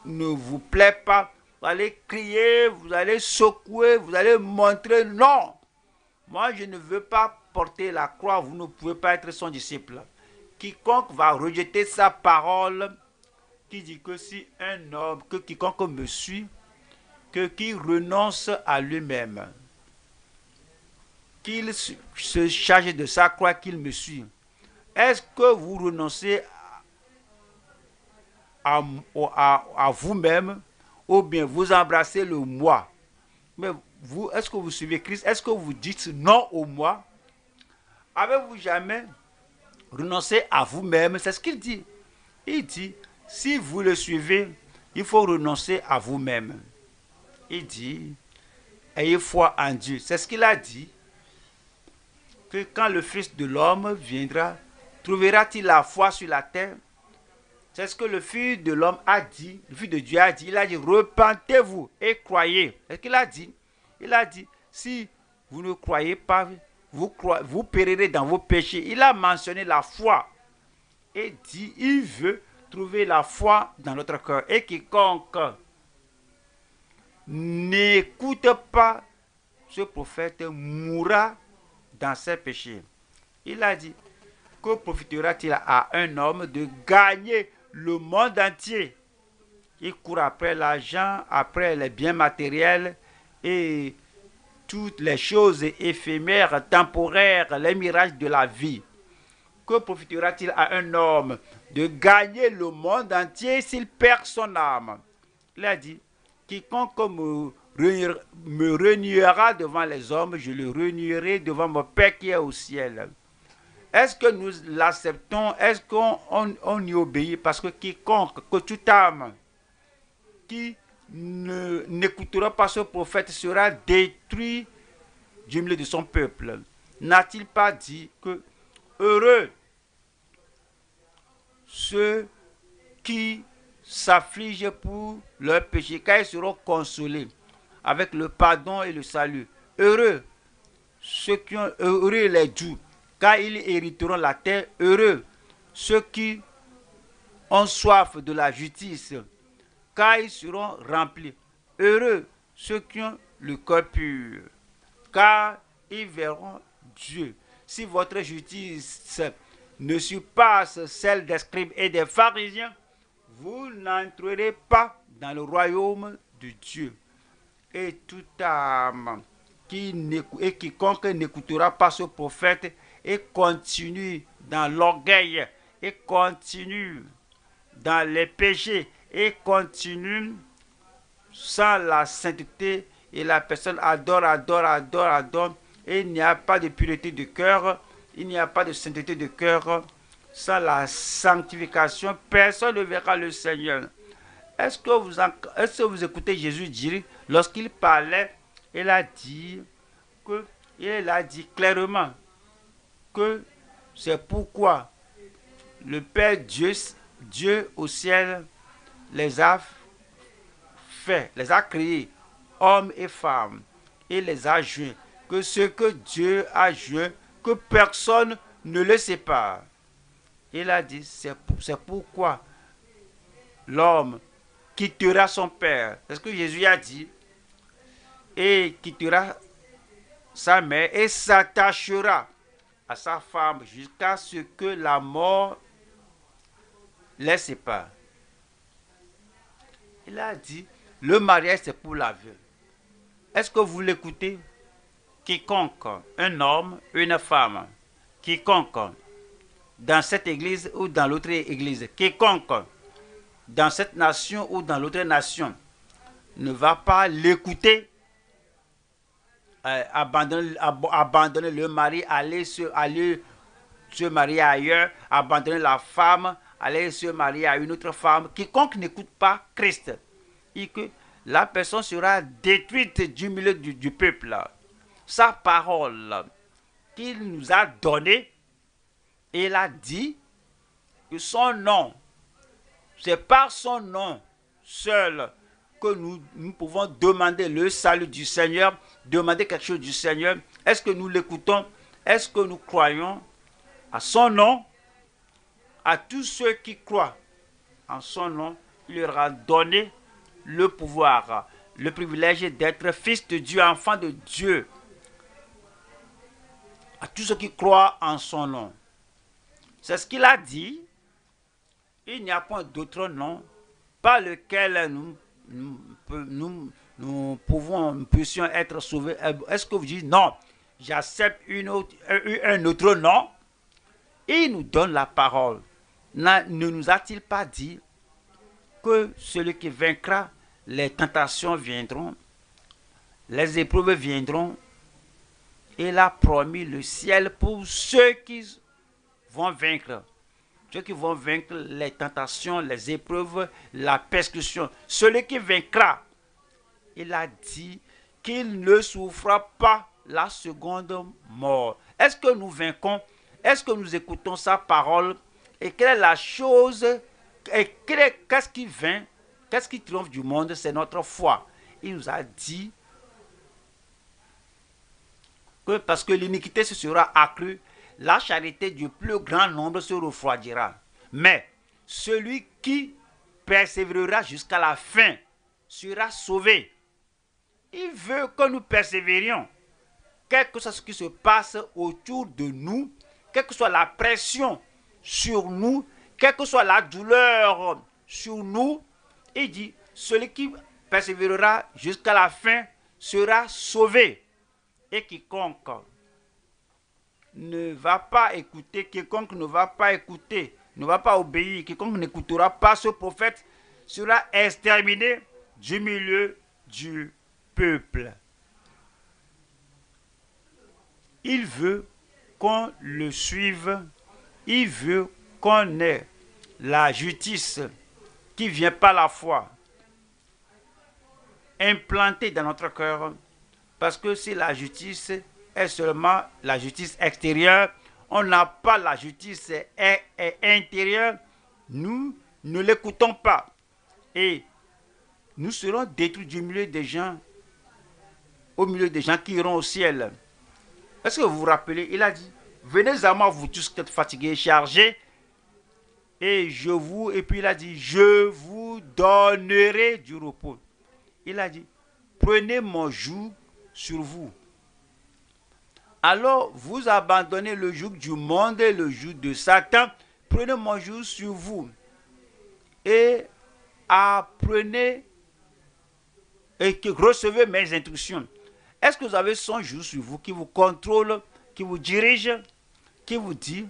ne vous plaît pas, vous allez crier, vous allez secouer, vous allez montrer non. Moi, je ne veux pas porter la croix, vous ne pouvez pas être son disciple. Quiconque va rejeter sa parole, qui dit que si un homme, que quiconque me suit, qu'il renonce à lui-même, qu'il se charge de sa croix, qu'il me suit. Est-ce que vous renoncez à vous-même ou bien vous embrassez le moi? Mais vous, est-ce que vous suivez Christ? Est-ce que vous dites non au moi? Avez-vous jamais renoncé à vous-même? C'est ce qu'il dit. Il dit, si vous le suivez, il faut renoncer à vous-même. Il dit, ayez foi en Dieu. C'est ce qu'il a dit. Que quand le Fils de l'homme viendra, trouvera-t-il la foi sur la terre? C'est ce que le Fils de l'homme a dit, le Fils de Dieu a dit. Il a dit, repentez-vous et croyez. C'est ce qu'il a dit. Il a dit, si vous ne croyez pas, vous périrez dans vos péchés. Il a mentionné la foi. Et dit, il veut trouver la foi dans notre cœur. Et quiconque n'écoute pas ce prophète mourra dans ses péchés. Il a dit, que profitera-t-il à un homme de gagner le monde entier? Il court après l'argent, après les biens matériels et toutes les choses éphémères, temporaires, les mirages de la vie. Que profitera-t-il à un homme de gagner le monde entier s'il perd son âme? Il a dit, quiconque me reniera devant les hommes, je le renierai devant mon Père qui est au ciel. Est-ce que nous l'acceptons? Est-ce qu'on y obéit? Parce que quiconque, que toute âme qui n'écoutera pas ce prophète sera détruit du milieu de son peuple. N'a-t-il pas dit que heureux ceux qui s'affligent pour leurs péchés, car ils seront consolés avec le pardon et le salut. Heureux ceux qui ont, heureux les doux, car ils hériteront la terre. Heureux ceux qui ont soif de la justice, car ils seront remplis. Heureux ceux qui ont le cœur pur, car ils verront Dieu. Si votre justice ne surpasse celle des scribes et des pharisiens, vous n'entrerez pas dans le royaume de Dieu. Et toute âme et quiconque n'écoutera pas ce prophète et continue dans l'orgueil, et continue dans les péchés, et continue sans la sainteté, et la personne adore, et il n'y a pas de pureté de cœur, il n'y a pas de sainteté de cœur. Sans la sanctification, personne ne verra le Seigneur. Est-ce que vous écoutez Jésus dire, lorsqu'il parlait, il a dit clairement que c'est pourquoi le Père Dieu au ciel les a fait, les a créés, hommes et femmes, et les a joints. Que ce que Dieu a joint, que personne ne le sépare. Il a dit, c'est pourquoi l'homme quittera son père. C'est ce que Jésus a dit. Et quittera sa mère et s'attachera à sa femme jusqu'à ce que la mort les sépare. Il a dit, le mariage c'est pour la veuve. Est-ce que vous l'écoutez? Quiconque, un homme, une femme, quiconque, dans cette église ou dans l'autre église, quiconque, dans cette nation ou dans l'autre nation, ne va pas l'écouter, abandonner le mari, aller se marier ailleurs, abandonner la femme, aller se marier à une autre femme, quiconque n'écoute pas Christ, et que la personne sera détruite du milieu du peuple. Sa parole qu'il nous a donnée, il a dit que son nom, c'est par son nom seul que nous pouvons demander le salut du Seigneur, demander quelque chose du Seigneur. Est-ce que nous l'écoutons? Est-ce que nous croyons? à son nom, à tous ceux qui croient en son nom, il leur a donné le pouvoir, le privilège d'être fils de Dieu, enfant de Dieu. À tous ceux qui croient en son nom. C'est ce qu'il a dit. Il n'y a point d'autre nom par lequel nous puissions être sauvés. Est-ce que vous dites non, j'accepte un autre nom? Et il nous donne la parole. Ne nous a-t-il pas dit que celui qui vaincra, les tentations viendront, les épreuves viendront, et il a promis le ciel pour ceux qui vont vaincre. Ceux qui vont vaincre les tentations, les épreuves, la persécution. Celui qui vaincra, il a dit qu'il ne souffrira pas la seconde mort. Est-ce que nous vainquons? Est-ce que nous écoutons sa parole? Et quelle est la chose? Et qu'est-ce qui vainc? Qu'est-ce qui triomphe du monde? C'est notre foi. Il nous a dit que parce que l'iniquité se sera accrue, la charité du plus grand nombre se refroidira. Mais celui qui persévérera jusqu'à la fin sera sauvé. Il veut que nous persévérions. Quel que soit ce qui se passe autour de nous, quelle que soit la pression sur nous, quelle que soit la douleur sur nous, il dit, celui qui persévérera jusqu'à la fin sera sauvé. Et quiconque ne va pas écouter, quiconque ne va pas écouter, ne va pas obéir, quiconque n'écoutera pas ce prophète sera exterminé du milieu du peuple. Il veut qu'on le suive, il veut qu'on ait la justice qui vient par la foi implantée dans notre cœur, parce que si la justice est seulement la justice extérieure, on n'a pas la justice intérieure, nous ne l'écoutons pas. Et nous serons détruits du milieu des gens, au milieu des gens qui iront au ciel. Est-ce que vous vous rappelez, il a dit, venez à moi vous tous qui êtes fatigués et chargés, et puis il a dit, je vous donnerai du repos. Il a dit, prenez mon joug sur vous. Alors vous abandonnez le joug du monde et le joug de Satan. Prenez mon joug sur vous et apprenez et que recevez mes instructions. Est-ce que vous avez son joug sur vous qui vous contrôle, qui vous dirige, qui vous dit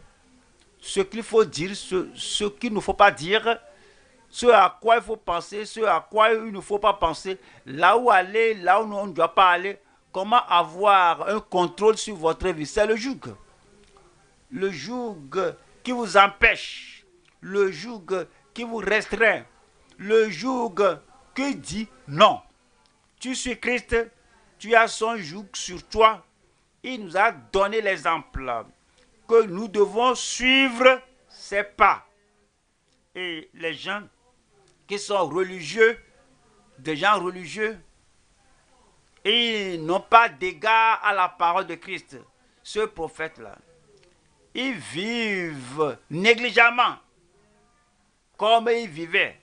ce qu'il faut dire, ce qu'il ne faut pas dire, ce à quoi il faut penser, ce à quoi il ne faut pas penser, là où aller, là où on ne doit pas aller, comment avoir un contrôle sur votre vie? C'est le joug. Le joug qui vous empêche, le joug qui vous restreint, le joug qui dit non. Tu suis Christ, tu as son joug sur toi. Il nous a donné l'exemple que nous devons suivre ses pas. Et les gens qui sont religieux, des gens religieux, ils n'ont pas d'égard à la parole de Christ. Ce prophète-là, ils vivent négligemment comme ils vivaient.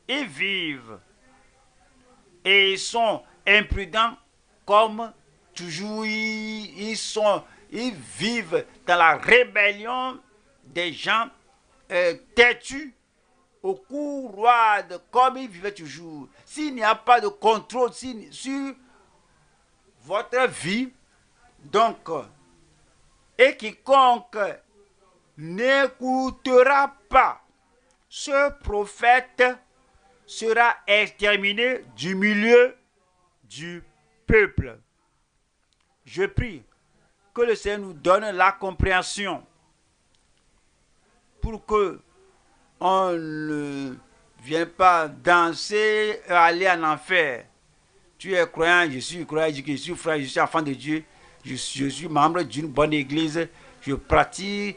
Ils vivent et ils sont imprudents comme toujours. Ils vivent dans la rébellion des gens têtus au couloir comme ils vivaient toujours. S'il n'y a pas de contrôle sur votre vie, donc, et quiconque n'écoutera pas ce prophète sera exterminé du milieu du peuple. Je prie que le Seigneur nous donne la compréhension pour que on ne vienne pas danser et aller en enfer. Tu es croyant, je suis croyant, je suis frère, je suis enfant de Dieu, je suis membre d'une bonne église, je pratique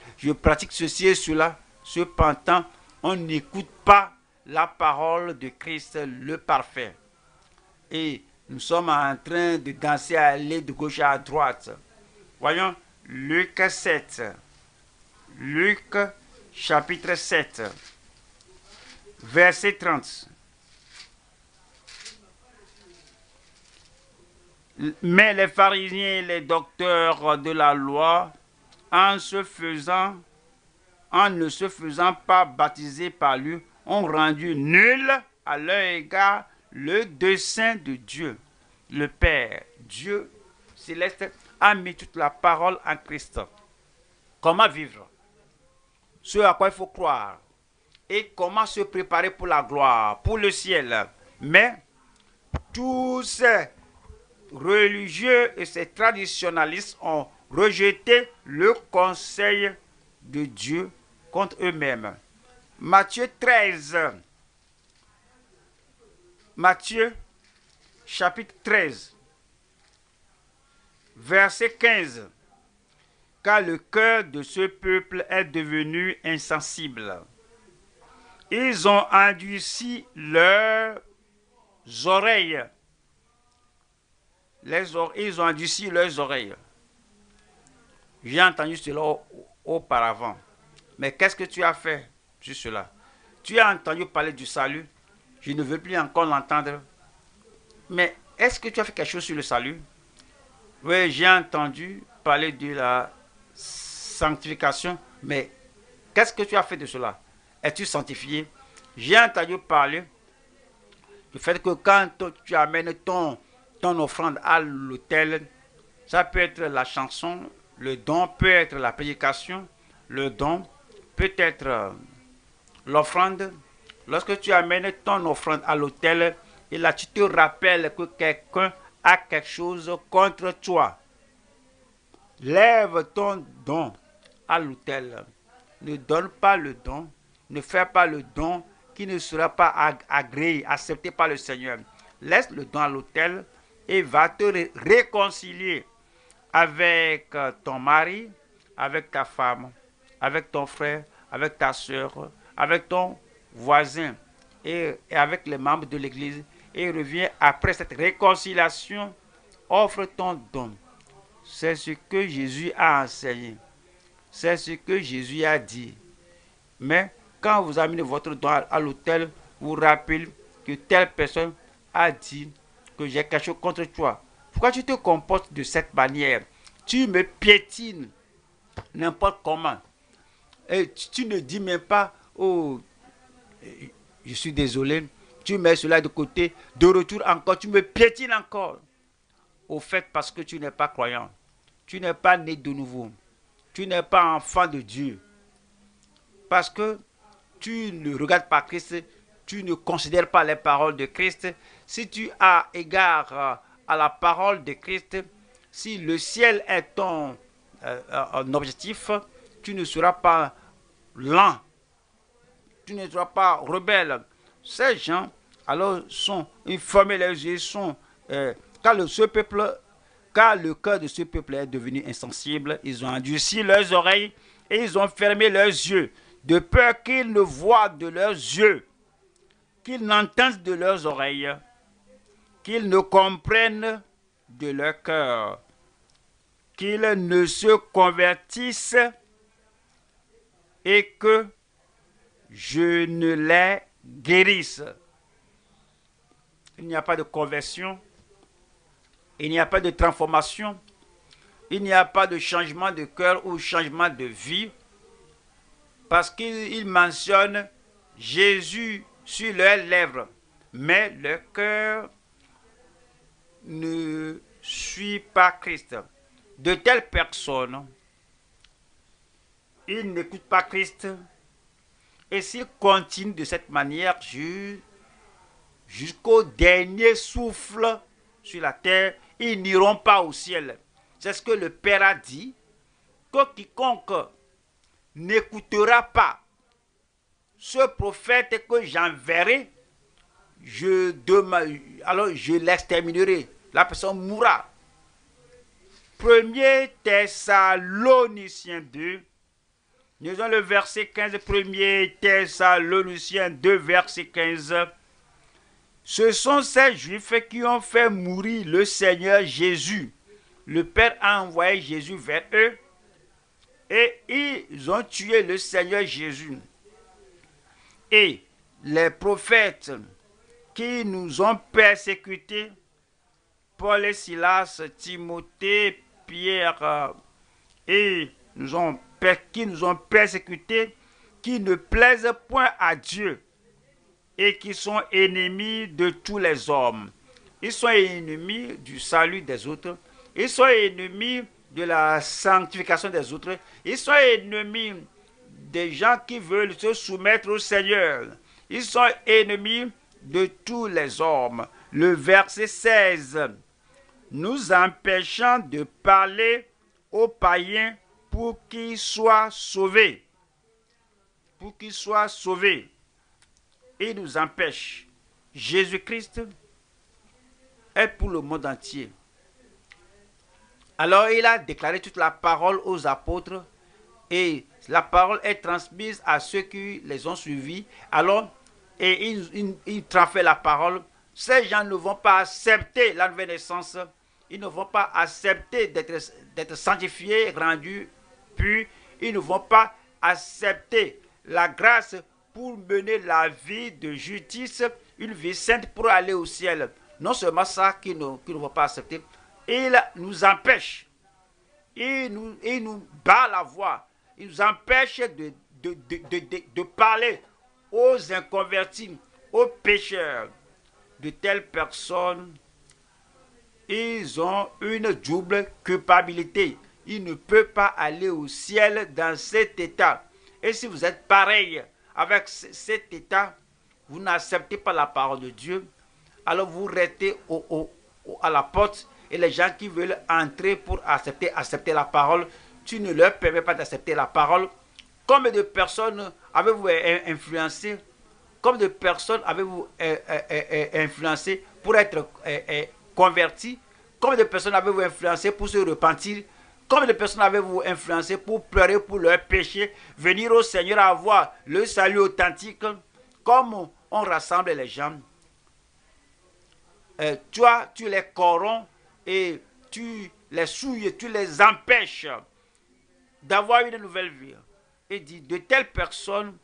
ceci et cela. Cependant, on n'écoute pas la parole de Christ, le parfait. Et nous sommes en train de danser, à aller de gauche à droite. Voyons, Luc 7. Luc chapitre 7, verset 30. Mais les pharisiens et les docteurs de la loi, en ne se faisant pas baptiser par lui, ont rendu nul à leur égard le dessein de Dieu. Le Père, Dieu céleste, a mis toute la parole en Christ. Comment vivre? Ce à quoi il faut croire. Et comment se préparer pour la gloire, pour le ciel. Mais tous ces religieux et ces traditionnalistes ont rejeté le conseil de Dieu contre eux-mêmes. Matthieu 13. Matthieu chapitre 13. Verset 15. Car le cœur de ce peuple est devenu insensible. Ils ont endurci leurs oreilles. Ils ont endurci leurs oreilles. J'ai entendu cela auparavant. Mais qu'est-ce que tu as fait sur cela? Tu as entendu parler du salut. Je ne veux plus encore l'entendre. Mais est-ce que tu as fait quelque chose sur le salut? Oui, j'ai entendu parler de la sanctification. Mais qu'est-ce que tu as fait de cela? Es-tu sanctifié? J'ai entendu parler du fait que quand tu amènes ton offrande à l'autel, ça peut être la chanson, le don peut être la prédication, le don peut être l'offrande. Lorsque tu amènes ton offrande à l'autel, et là tu te rappelles que quelqu'un a quelque chose contre toi, lève ton don à l'autel. Ne donne pas le don, ne fais pas le don qui ne sera pas agréé, accepté par le Seigneur. Laisse le don à l'autel et va te réconcilier avec ton mari, avec ta femme, avec ton frère, avec ta soeur, avec ton voisin et avec les membres de l'église. Et reviens après cette réconciliation, offre ton don. C'est ce que Jésus a enseigné. C'est ce que Jésus a dit. Mais quand vous amenez votre don à l'autel, vous rappelez que telle personne a dit que j'ai quelque chose contre toi. Pourquoi tu te comportes de cette manière? Tu me piétines n'importe comment. Et tu ne dis même pas, oh, je suis désolé. Tu mets cela de côté. De retour encore, tu me piétines encore. Au fait, parce que tu n'es pas croyant. Tu n'es pas né de nouveau. Tu n'es pas enfant de Dieu. Parce que tu ne regardes pas Christ, tu ne considères pas les paroles de Christ. Si tu as égard à la parole de Christ, si le ciel est ton objectif, tu ne seras pas lent, tu ne seras pas rebelle. Ces gens, alors, ils ferment les yeux, car le cœur de ce peuple est devenu insensible. Ils ont endurci leurs oreilles et ils ont fermé leurs yeux, de peur qu'ils ne voient de leurs yeux, qu'ils n'entendent de leurs oreilles, qu'ils ne comprennent de leur cœur, qu'ils ne se convertissent et que je ne les guérisse. Il n'y a pas de conversion, il n'y a pas de transformation, il n'y a pas de changement de cœur ou changement de vie, parce qu'il mentionne Jésus sur leurs lèvres, mais le cœur ne suit pas Christ. De telles personnes, ils n'écoutent pas Christ, et s'ils continuent de cette manière jusqu'au dernier souffle sur la terre, ils n'iront pas au ciel. C'est ce que le Père a dit, que quiconque n'écoutera pas ce prophète que j'enverrai, alors je l'exterminerai. La personne mourra. 1 Thessaloniciens 2, lisons le verset 15, 1 Thessaloniciens 2, verset 15. Ce sont ces Juifs qui ont fait mourir le Seigneur Jésus. Le Père a envoyé Jésus vers eux Et ils ont tué le Seigneur Jésus. Et les prophètes qui nous ont persécutés, Paul et Silas, Timothée, Pierre, et qui nous ont persécutés, qui ne plaisent point à Dieu et qui sont ennemis de tous les hommes. Ils sont ennemis du salut des autres. Ils sont ennemis de la sanctification des autres. Ils sont ennemis des gens qui veulent se soumettre au Seigneur. Ils sont ennemis de tous les hommes. Le verset 16. Nous empêchant de parler aux païens pour qu'ils soient sauvés. Pour qu'ils soient sauvés. Il nous empêche. Jésus-Christ est pour le monde entier. Alors il a déclaré toute la parole aux apôtres et la parole est transmise à ceux qui les ont suivis. Alors, et ils transfèrent la parole. Ces gens ne vont pas accepter la nouvelle naissance. Ils ne vont pas accepter d'être sanctifiés, rendus purs. Ils ne vont pas accepter la grâce pour mener la vie de justice, une vie sainte pour aller au ciel. Non seulement ça qu'ils ne vont pas accepter, il nous empêche. Il nous bat la voix. Il nous empêche de parler aux inconvertis, aux pécheurs. De telles personnes, ils ont une double culpabilité. Ils ne peuvent pas aller au ciel dans cet état. Et si vous êtes pareil avec cet état, vous n'acceptez pas la parole de Dieu, alors vous restez à la porte et les gens qui veulent entrer pour accepter la parole, tu ne leur permets pas d'accepter la parole. Combien de personnes avez-vous influencé? Combien de personnes avez-vous influencé pour être convertis? Combien de personnes avez-vous influencé pour se repentir? Combien de personnes avez-vous influencé pour pleurer pour leurs péchés, venir au Seigneur avoir le salut authentique? Comme on rassemble les gens, toi, tu les corromps et tu les souilles, tu les empêches d'avoir une nouvelle vie. Et dit, de telles personnes,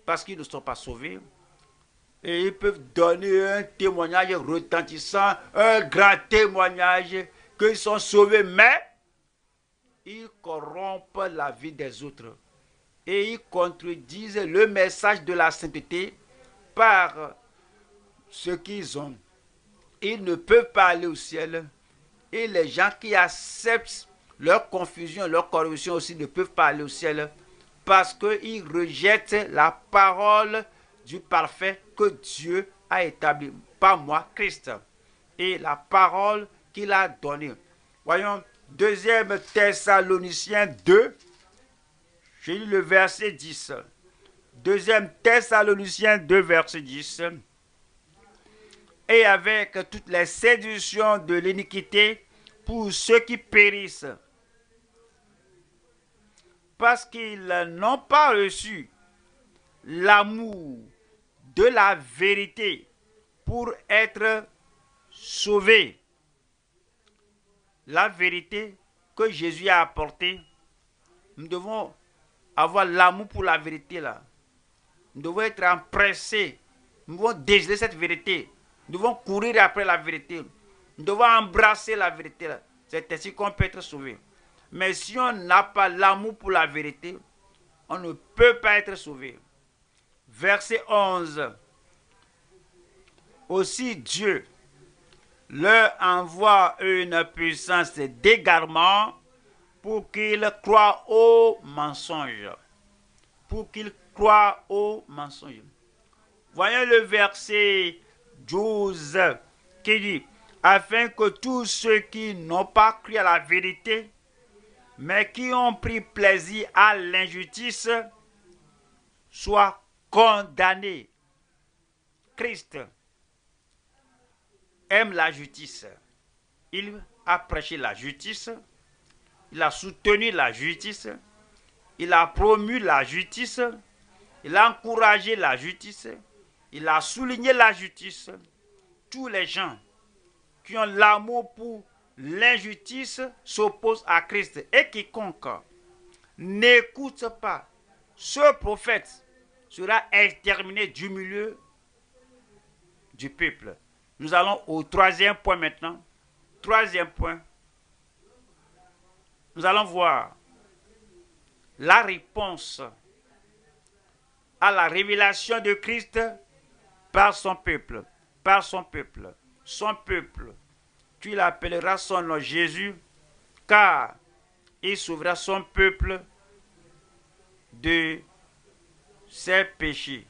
parce qu'ils ne sont pas sauvés, et ils peuvent donner un témoignage retentissant, un grand témoignage qu'ils sont sauvés, mais ils corrompent la vie des autres. Et ils contredisent le message de la sainteté par ce qu'ils ont. Ils ne peuvent pas aller au ciel. Et les gens qui acceptent leur confusion, leur corruption aussi ne peuvent pas aller au ciel parce qu'ils rejettent la parole du parfait que Dieu a établi, pas moi, Christ, et la parole qu'il a donnée. Voyons, 2 Thessaloniciens 2, j'ai lu le verset 10. 2 Thessaloniciens 2, verset 10. Et avec toutes les séductions de l'iniquité pour ceux qui périssent, parce qu'ils n'ont pas reçu l'amour de la vérité pour être sauvés. La vérité que Jésus a apportée, nous devons avoir l'amour pour la vérité là. Nous devons être empressés, nous devons dégeler cette vérité. Nous devons courir après la vérité. Nous devons embrasser la vérité. C'est ainsi qu'on peut être sauvé. Mais si on n'a pas l'amour pour la vérité, on ne peut pas être sauvé. Verset 11. Aussi Dieu leur envoie une puissance d'égarement pour qu'ils croient au mensonge. Pour qu'ils croient au mensonge. Voyons le verset 12 qui dit, afin que tous ceux qui n'ont pas cru à la vérité, mais qui ont pris plaisir à l'injustice, soient condamnés. Christ aime la justice. Il a prêché la justice, il a soutenu la justice, il a promu la justice, il a encouragé la justice, il a souligné la justice. Tous les gens qui ont l'amour pour l'injustice s'opposent à Christ. Et quiconque n'écoute pas, ce prophète sera exterminé du milieu du peuple. Nous allons au troisième point maintenant. Troisième point. Nous allons voir la réponse à la révélation de Christ par son peuple. Par son peuple. Son peuple. Tu l'appelleras son nom Jésus, car il sauvera son peuple de ses péchés,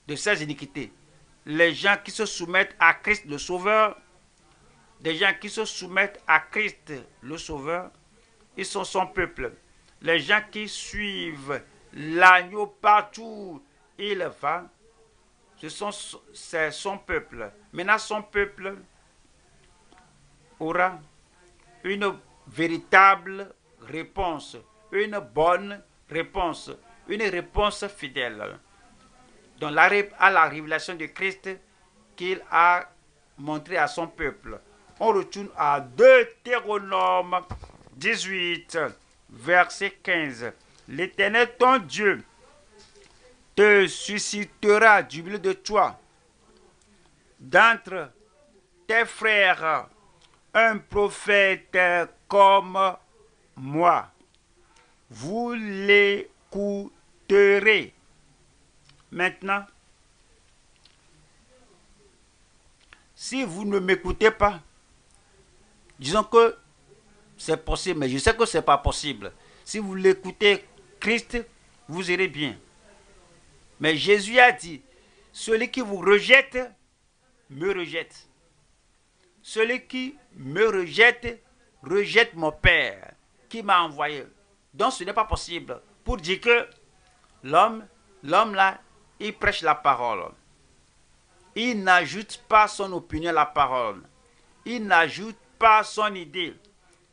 de ses iniquités. Les gens qui se soumettent à Christ le Sauveur, des gens qui se soumettent à Christ le Sauveur, ils sont son peuple. Les gens qui suivent l'agneau partout où il va, c'est son peuple. Maintenant, son peuple aura une véritable réponse, une bonne réponse, une réponse fidèle. Donc, à la révélation de Christ qu'il a montré à son peuple. On retourne à Deutéronome 18, verset 15. L'Éternel, ton Dieu, te suscitera du milieu de toi, d'entre tes frères, un prophète comme moi. Vous l'écouterez. Maintenant, si vous ne m'écoutez pas, disons que c'est possible, mais je sais que ce n'est pas possible. Si vous l'écoutez, Christ, vous irez bien. Mais Jésus a dit, celui qui vous rejette, me rejette. Celui qui me rejette, rejette mon Père qui m'a envoyé. Donc ce n'est pas possible pour dire que l'homme là, il prêche la parole. Il n'ajoute pas son opinion à la parole. Il n'ajoute pas son idée.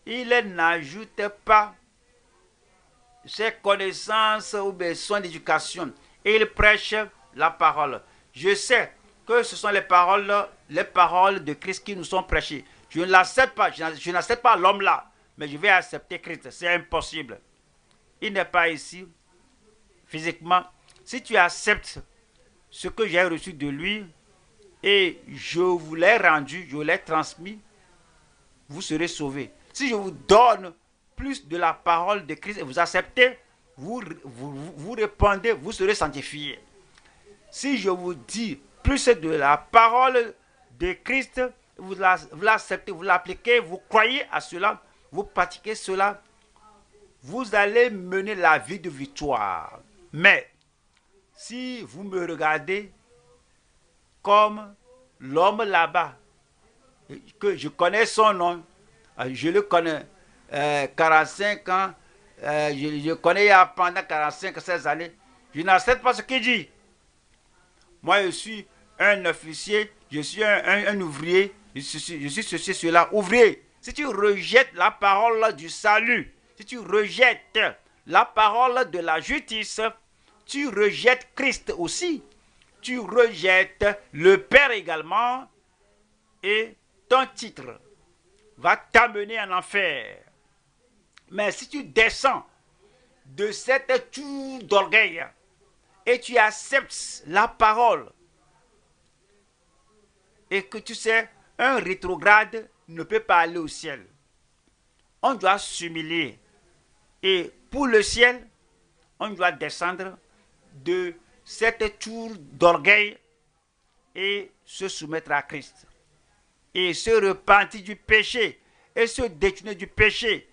Il n'ajoute pas ses connaissances ou bien son éducation. Il prêche la parole. Je sais que ce sont les paroles de Christ qui nous sont prêchées. Je ne l'accepte pas. Je n'accepte pas l'homme là. Mais je vais accepter Christ. C'est impossible. Il n'est pas ici physiquement. Si tu acceptes ce que j'ai reçu de lui et je vous l'ai rendu, je l'ai transmis, vous serez sauvés. Si je vous donne plus de la parole de Christ et vous acceptez, vous répondez, vous serez sanctifiés. Si je vous dis plus de la parole de Christ, vous l'acceptez, vous l'appliquez, vous croyez à cela, vous pratiquez cela, vous allez mener la vie de victoire. Mais si vous me regardez comme l'homme là-bas, que je connais son nom, je le connais 45 ans, je connais pendant 45-16 années, je n'accepte pas ce qu'il dit. Moi, je suis un officier, je suis un ouvrier, je suis ceci, cela, ouvrier. Si tu rejettes la parole du salut, si tu rejettes la parole de la justice, tu rejettes Christ aussi. Tu rejettes le Père également et ton titre va t'amener en enfer. Mais si tu descends de cette tour d'orgueil et tu acceptes la parole et que tu sais, un rétrograde ne peut pas aller au ciel. On doit s'humilier. Et pour le ciel, on doit descendre de cette tour d'orgueil et se soumettre à Christ. Et se repentir du péché et se détourner du péché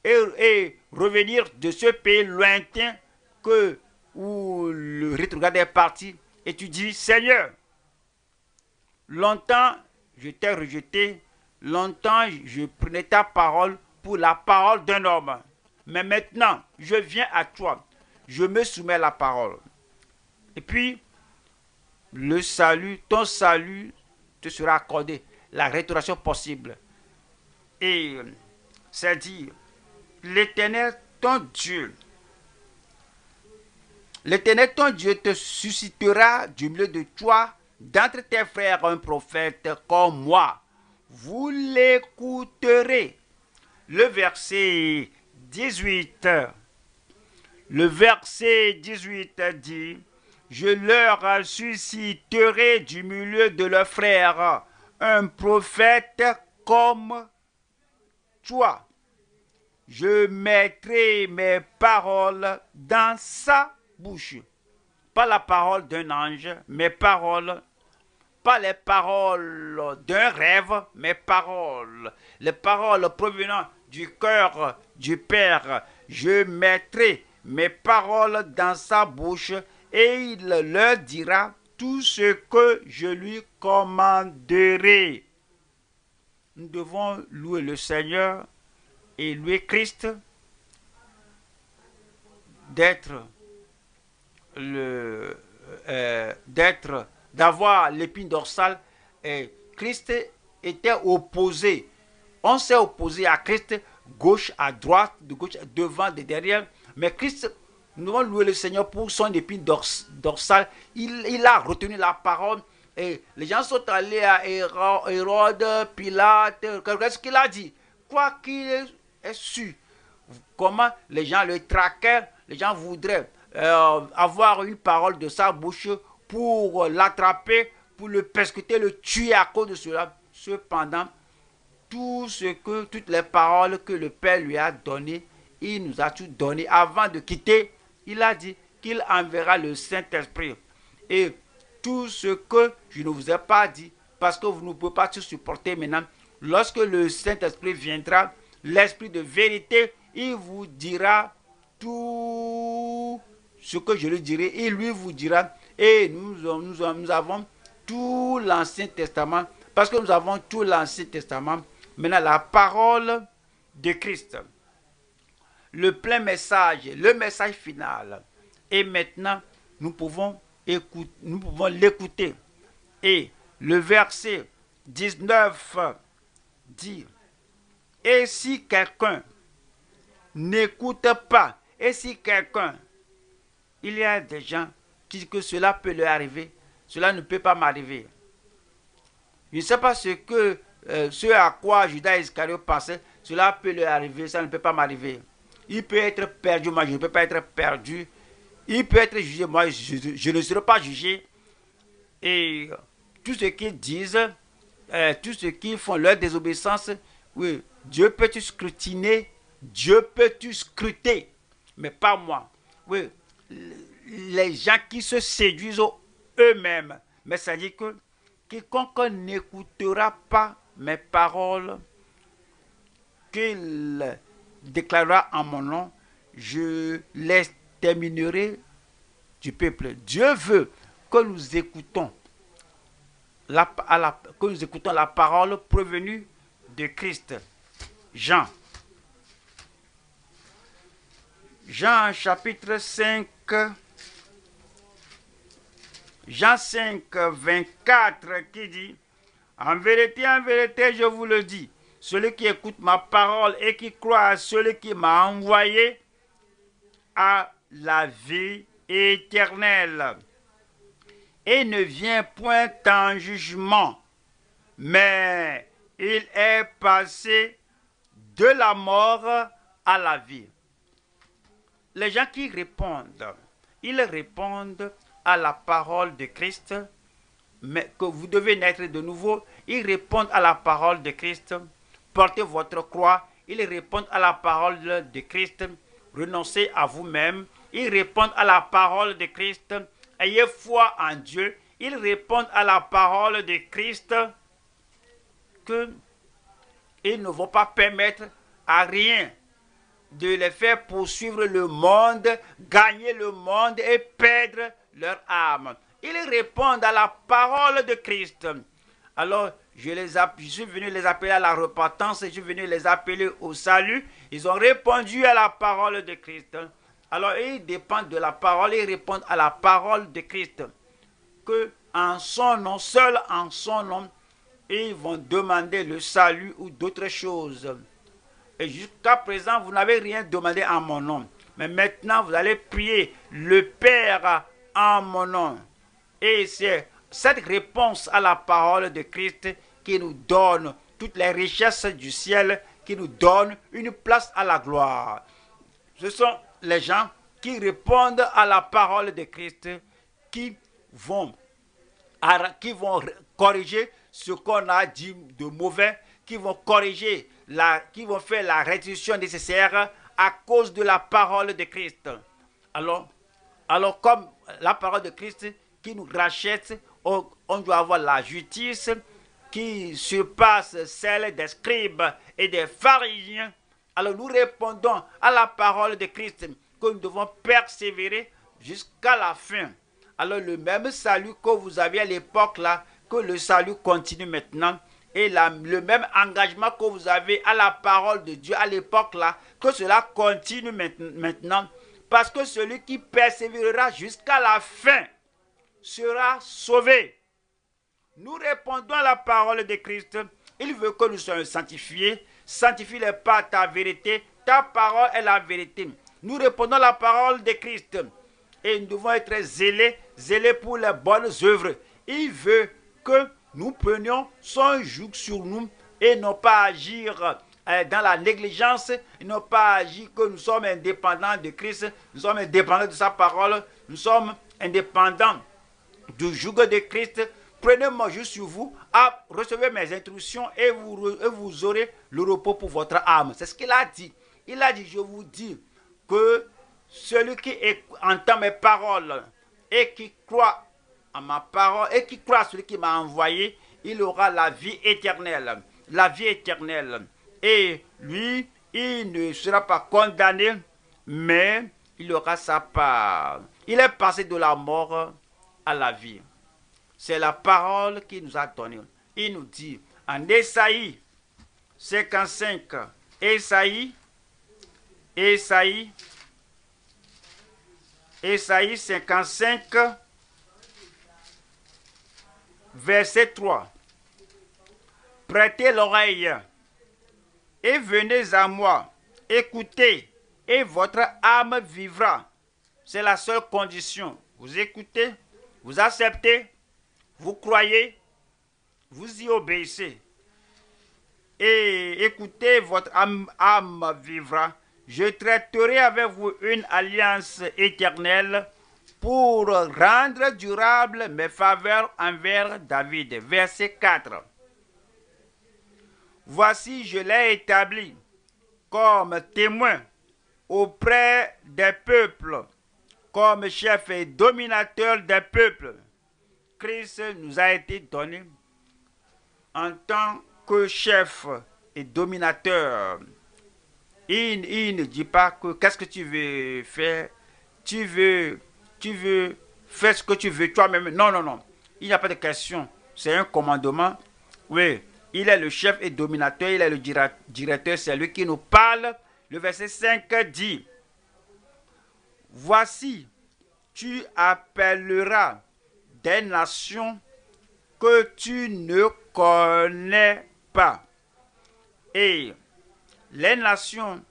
et revenir de ce pays lointain où le rétrograde est parti. Et tu dis, Seigneur, longtemps je t'ai rejeté, longtemps je prenais ta parole pour la parole d'un homme. Mais maintenant, je viens à toi, je me soumets à la parole. Et puis, le salut, ton salut te sera accordé, la restauration possible. Et c'est dire, l'Éternel, ton Dieu, l'Éternel, ton Dieu te suscitera du milieu de toi, d'entre tes frères, un prophète comme moi. Vous l'écouterez. Le verset 18. Le verset 18 dit, « Je leur susciterai du milieu de leurs frères un prophète comme toi. Je mettrai mes paroles dans sa bouche. » Pas la parole d'un ange, mes paroles. Pas les paroles d'un rêve, mes paroles. Les paroles provenant du cœur du Père. Je mettrai mes paroles dans sa bouche et il leur dira tout ce que je lui commanderai. Nous devons louer le Seigneur et louer Christ d'avoir l'épine dorsale. Christ était opposé. On s'est opposé à Christ, gauche à droite, de gauche devant, de derrière. Mais Christ, nous devons louer le Seigneur pour son épine dorsale. Il a retenu la parole. Et les gens sont allés à Hérode, Pilate. Qu'est-ce qu'il a dit? Quoi qu'il ait su, comment les gens le traquaient, les gens voudraient avoir une parole de sa bouche pour l'attraper, pour le persécuter, le tuer à cause de cela. Cependant, toutes les paroles que le Père lui a données, il nous a tout donné. Avant de quitter, il a dit qu'il enverra le Saint-Esprit. Et tout ce que je ne vous ai pas dit, parce que vous ne pouvez pas tout supporter maintenant, lorsque le Saint-Esprit viendra, l'Esprit de vérité, il vous dira tout ce que je lui dirai, il lui vous dira. Et nous avons tout l'Ancien Testament, parce que nous avons tout l'Ancien Testament. Maintenant, la parole de Christ, le plein message, le message final. Et maintenant, nous pouvons l'écouter. Et le verset 19 dit, « Et si quelqu'un n'écoute pas, et si quelqu'un, il y a des gens qui disent que cela peut leur arriver, cela ne peut pas m'arriver. Je ne sais pas ce à quoi Judas Iscariote pensait, cela peut leur arriver, ça ne peut pas m'arriver. Il peut être perdu, moi je ne peux pas être perdu. Il peut être jugé, moi je ne serai pas jugé. Et tout ce qu'ils disent, tout ce qu'ils font, leur désobéissance, oui, Dieu peut te scrutiner, Dieu peut te scruter, mais pas moi. Oui, les gens qui se séduisent eux-mêmes, mais ça dit que quiconque n'écoutera pas mes paroles, qu'il déclarera en mon nom, je l'exterminerai du peuple. Dieu veut que nous écoutons la parole provenue de Christ. Jean chapitre 5, Jean 5, 24 qui dit, en vérité, je vous le dis, celui qui écoute ma parole et qui croit à celui qui m'a envoyé a la vie éternelle et ne vient point en jugement, mais il est passé de la mort à la vie. Les gens qui répondent, ils répondent à la parole de Christ, mais que vous devez naître de nouveau. Ils répondent à la parole de Christ, portez votre croix. Ils répondent à la parole de Christ, renoncez à vous-même. Ils répondent à la parole de Christ, ayez foi en Dieu. Ils répondent à la parole de Christ, qu'ils ne vont pas permettre à rien de les faire poursuivre le monde, gagner le monde et perdre leur âme. Ils répondent à la parole de Christ. Alors, je suis venu les appeler à la repentance, je suis venu les appeler au salut. Ils ont répondu à la parole de Christ. Alors, ils dépendent de la parole, ils répondent à la parole de Christ. Que en son nom, seul en son nom, ils vont demander le salut ou d'autres choses. Et jusqu'à présent, vous n'avez rien demandé en mon nom. Mais maintenant, vous allez prier le Père en mon nom. Et c'est cette réponse à la parole de Christ qui nous donne toutes les richesses du ciel, qui nous donne une place à la gloire. Ce sont les gens qui répondent à la parole de Christ, qui vont corriger ce qu'on a dit de mauvais, qui vont corriger, qui vont faire la restitution nécessaire à cause de la parole de Christ. Alors comme la parole de Christ qui nous rachète, on doit avoir la justice qui surpasse celle des scribes et des pharisiens. Alors nous répondons à la parole de Christ que nous devons persévérer jusqu'à la fin. Alors le même salut que vous aviez à l'époque là, que le salut continue maintenant, et le même engagement que vous avez à la parole de Dieu à l'époque là, que cela continue maintenant, parce que celui qui persévérera jusqu'à la fin sera sauvé. Nous répondons à la parole de Christ. Il veut que nous soyons sanctifiés. Sanctifie-les par ta vérité. Ta parole est la vérité. Nous répondons à la parole de Christ. Et nous devons être zélés pour les bonnes œuvres. Il veut que nous prenions son joug sur nous et non pas agir dans la négligence, et non pas agir que nous sommes indépendants de Christ, nous sommes indépendants de sa parole, nous sommes indépendants du joug de Christ. Prenez mon joug sur vous, recevez mes instructions et vous aurez le repos pour votre âme. C'est ce qu'il a dit. Il a dit, je vous dis que celui qui entend mes paroles et qui croit à ma parole et qui croit à celui qui m'a envoyé, il aura la vie éternelle. La vie éternelle. Et lui, il ne sera pas condamné, mais il aura sa part. Il est passé de la mort à la vie. C'est la parole qu'il nous a donnée. Il nous dit en Ésaïe 55, Ésaïe 55, verset 3. Prêtez l'oreille et venez à moi. Écoutez et votre âme vivra. C'est la seule condition. Vous écoutez, vous acceptez, vous croyez, vous y obéissez. Et écoutez, votre âme vivra. Je traiterai avec vous une alliance éternelle pour rendre durable mes faveurs envers David. Verset 4. Voici, je l'ai établi comme témoin auprès des peuples, comme chef et dominateur des peuples. Christ nous a été donné en tant que chef et dominateur. Il ne dit pas que qu'est-ce que tu veux faire, tu veux faire ce que tu veux toi-même. Non. Il n'y a pas de question. C'est un commandement. Oui, il est le chef et dominateur, il est le directeur, c'est lui qui nous parle. Le verset 5 dit, voici, tu appelleras des nations que tu ne connais pas. Et les nations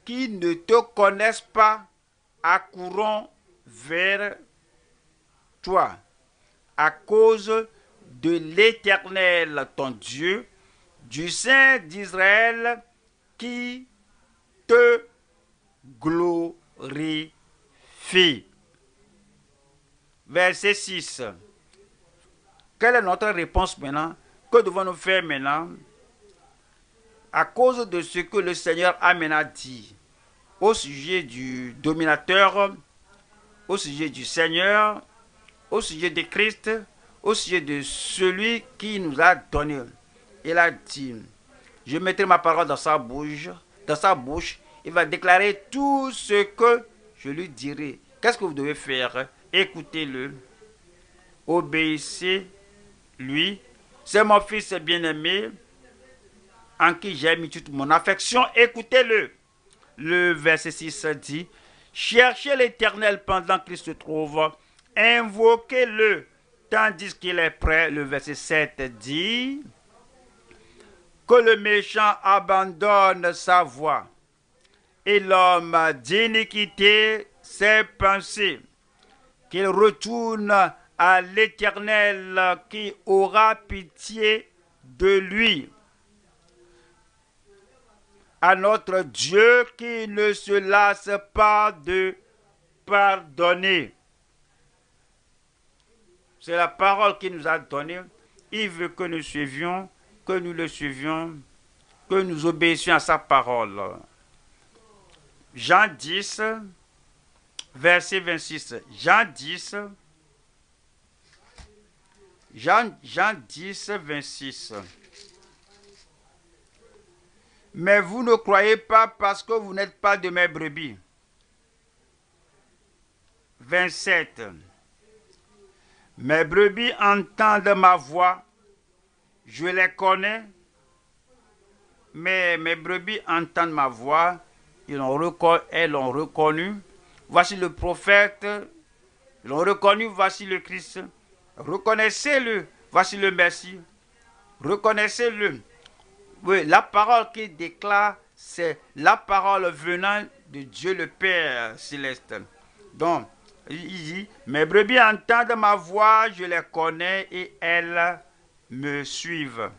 qui ne te connaissent pas accourront vers toi à cause de l'Éternel, ton Dieu, du Saint d'Israël qui te glorifie. Verset 6. Quelle est notre réponse maintenant? Que devons-nous faire maintenant? À cause de ce que le Seigneur a maintenant dit au sujet du dominateur, au sujet du Seigneur, au sujet de Christ, au sujet de celui qui nous a donné. Il a dit, je mettrai ma parole dans sa bouche, il va déclarer tout ce que je lui dirai. Qu'est-ce que vous devez faire? Écoutez-le, obéissez-lui. C'est mon fils bien-aimé, en qui j'ai mis toute mon affection. Écoutez-le. Le verset 6 dit, cherchez l'Éternel pendant qu'il se trouve, invoquez-le tandis qu'il est prêt. Le verset 7 dit, que le méchant abandonne sa voie et l'homme d'iniquité ses pensées, qu'il retourne à l'Éternel qui aura pitié de lui, à notre Dieu qui ne se lasse pas de pardonner. C'est la parole qu'il nous a donnée. Il veut que nous suivions, que nous le suivions, que nous obéissions à sa parole. Jean 10, verset 26. Jean 10, 26. Mais vous ne croyez pas parce que vous n'êtes pas de mes brebis. 27. Mes brebis entendent ma voix, je les connais, mais mes brebis entendent ma voix, elles l'ont reconnu. Voici le prophète, ils l'ont reconnu, voici le Christ. Reconnaissez-le, voici le Messie. Reconnaissez-le. Oui, la parole qu'il déclare, c'est la parole venant de Dieu le Père céleste. Donc, il dit, mes brebis entendent ma voix, je les connais et elles me suivent.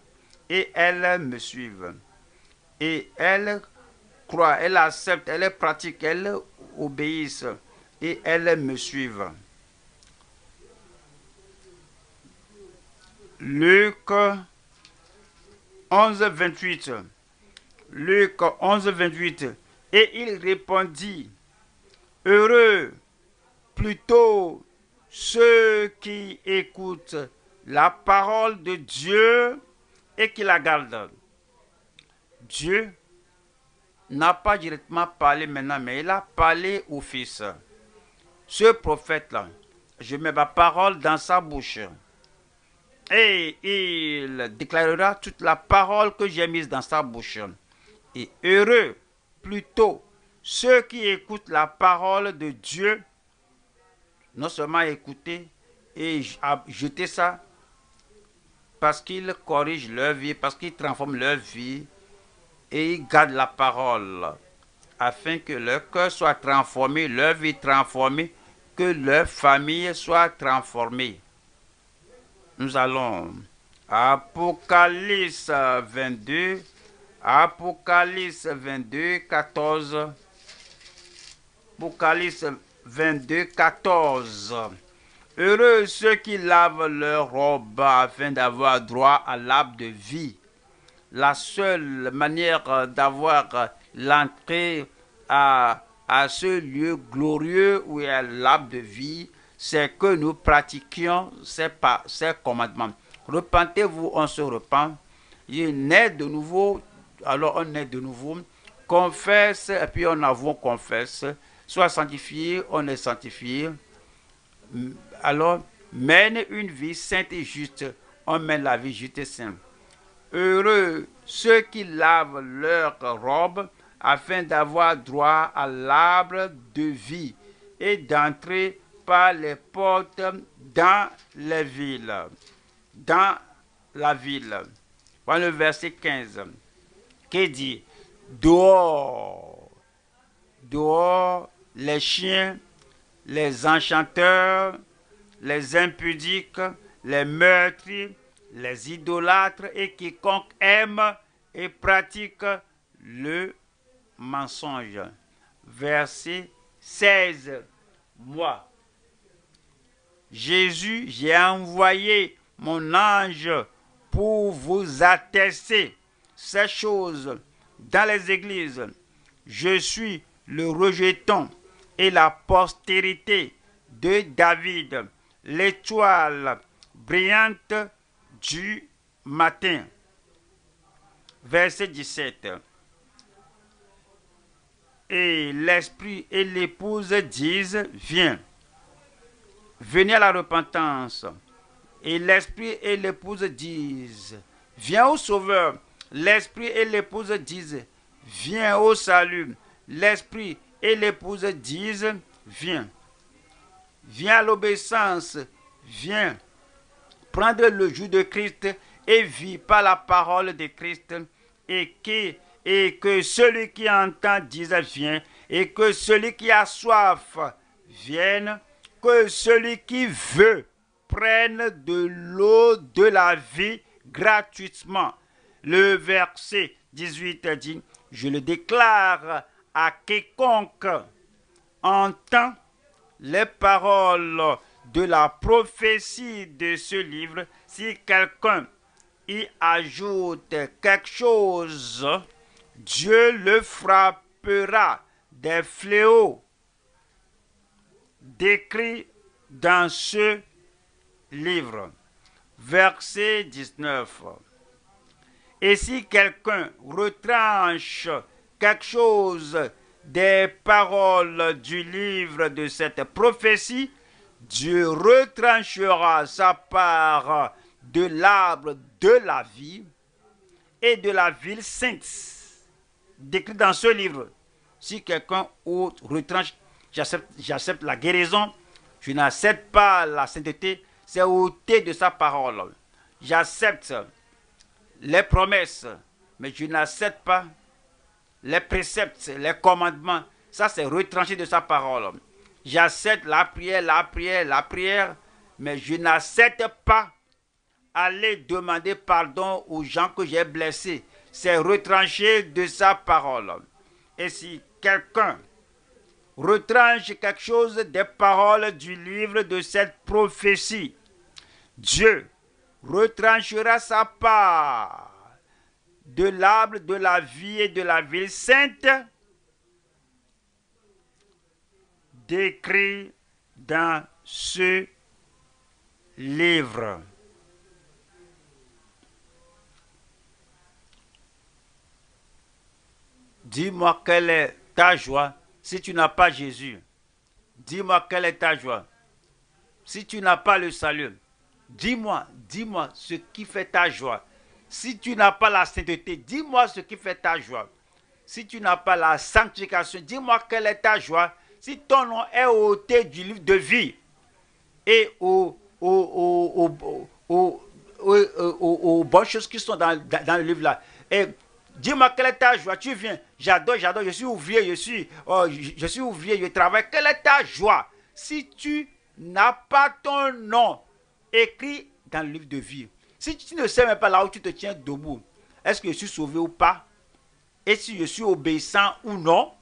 Et elles me suivent. Et elles croient, elles acceptent, elles pratiquent, elles obéissent. Et elles me suivent. Luc 11, 28. Luc 11, 28. Et il répondit, heureux plutôt ceux qui écoutent la parole de Dieu et qui la gardent. Dieu n'a pas directement parlé maintenant, mais il a parlé au Fils. Ce prophète-là, je mets ma parole dans sa bouche. Et il déclarera toute la parole que j'ai mise dans sa bouche. Et heureux plutôt ceux qui écoutent la parole de Dieu, non seulement écouter et jeter ça, parce qu'ils corrigent leur vie, parce qu'ils transforment leur vie, et ils gardent la parole, afin que leur cœur soit transformé, leur vie transformée, que leur famille soit transformée. Nous allons à Apocalypse 22, 14. Apocalypse 22, 14. Heureux ceux qui lavent leur robe afin d'avoir droit à l'arbre de vie. La seule manière d'avoir l'entrée à ce lieu glorieux où il y a l'arbre de vie, c'est que nous pratiquions ces commandements. Repentez-vous, on se repent. Il naît de nouveau, alors on naît de nouveau. Confesse, et puis on avoue, confesse. Soit sanctifié, on est sanctifié. Alors, mène une vie sainte et juste. On mène la vie juste et sainte. Heureux ceux qui lavent leur robe afin d'avoir droit à l'arbre de vie et d'entrer par les portes dans les villes. Dans la ville. Voilà le verset 15 qui dit, dehors, dehors les chiens, les enchanteurs, les impudiques, les meurtriers, les idolâtres et quiconque aime et pratique le mensonge. Verset 16. Moi, Jésus, j'ai envoyé mon ange pour vous attester ces choses dans les églises. Je suis le rejeton et la postérité de David, l'étoile brillante du matin. Verset 17. Et l'esprit et l'épouse disent, viens. Venez à la repentance. Et l'esprit et l'épouse disent, viens au Sauveur. L'esprit et l'épouse disent, viens au salut. L'esprit et l'épouse disent, viens. Viens à l'obéissance. Viens. Prendre le joug de Christ et vis par la parole de Christ. Et que celui qui entend dise, viens. Et que celui qui a soif vienne. Que celui qui veut prenne de l'eau de la vie gratuitement. Le verset 18 dit, je le déclare à quiconque entend les paroles de la prophétie de ce livre, si quelqu'un y ajoute quelque chose, Dieu le frappera des fléaux décrits dans ce livre. Verset 19. Et si quelqu'un retranche quelque chose des paroles du livre de cette prophétie, Dieu retranchera sa part de l'arbre de la vie et de la ville sainte, décrit dans ce livre. Si quelqu'un retranche, j'accepte la guérison, je n'accepte pas la sainteté, c'est ôter de sa parole. J'accepte les promesses, mais je n'accepte pas les préceptes, les commandements. Ça, c'est retranché de sa parole. J'accepte la prière, mais je n'accepte pas aller demander pardon aux gens que j'ai blessés. C'est retranché de sa parole. Et si quelqu'un retranche quelque chose des paroles du livre de cette prophétie, Dieu retranchera sa part de l'arbre de la vie et de la ville sainte, décrit dans ce livre. Dis-moi quelle est ta joie si tu n'as pas Jésus. Dis-moi quelle est ta joie si tu n'as pas le salut. Dis-moi ce qui fait ta joie. Si tu n'as pas la sainteté, dis-moi ce qui fait ta joie. Si tu n'as pas la sanctification, dis-moi quelle est ta joie. Si ton nom est ôté du livre de vie et aux bonnes choses qui sont dans le livre là. Et dis-moi quelle est ta joie. Tu viens, j'adore, je suis ouvrier, je suis ouvrier, je travaille. Quelle est ta joie si tu n'as pas ton nom écrit dans le livre de vie? Si tu ne sais même pas là où tu te tiens debout, est-ce que je suis sauvé ou pas? Et si je suis obéissant ou non?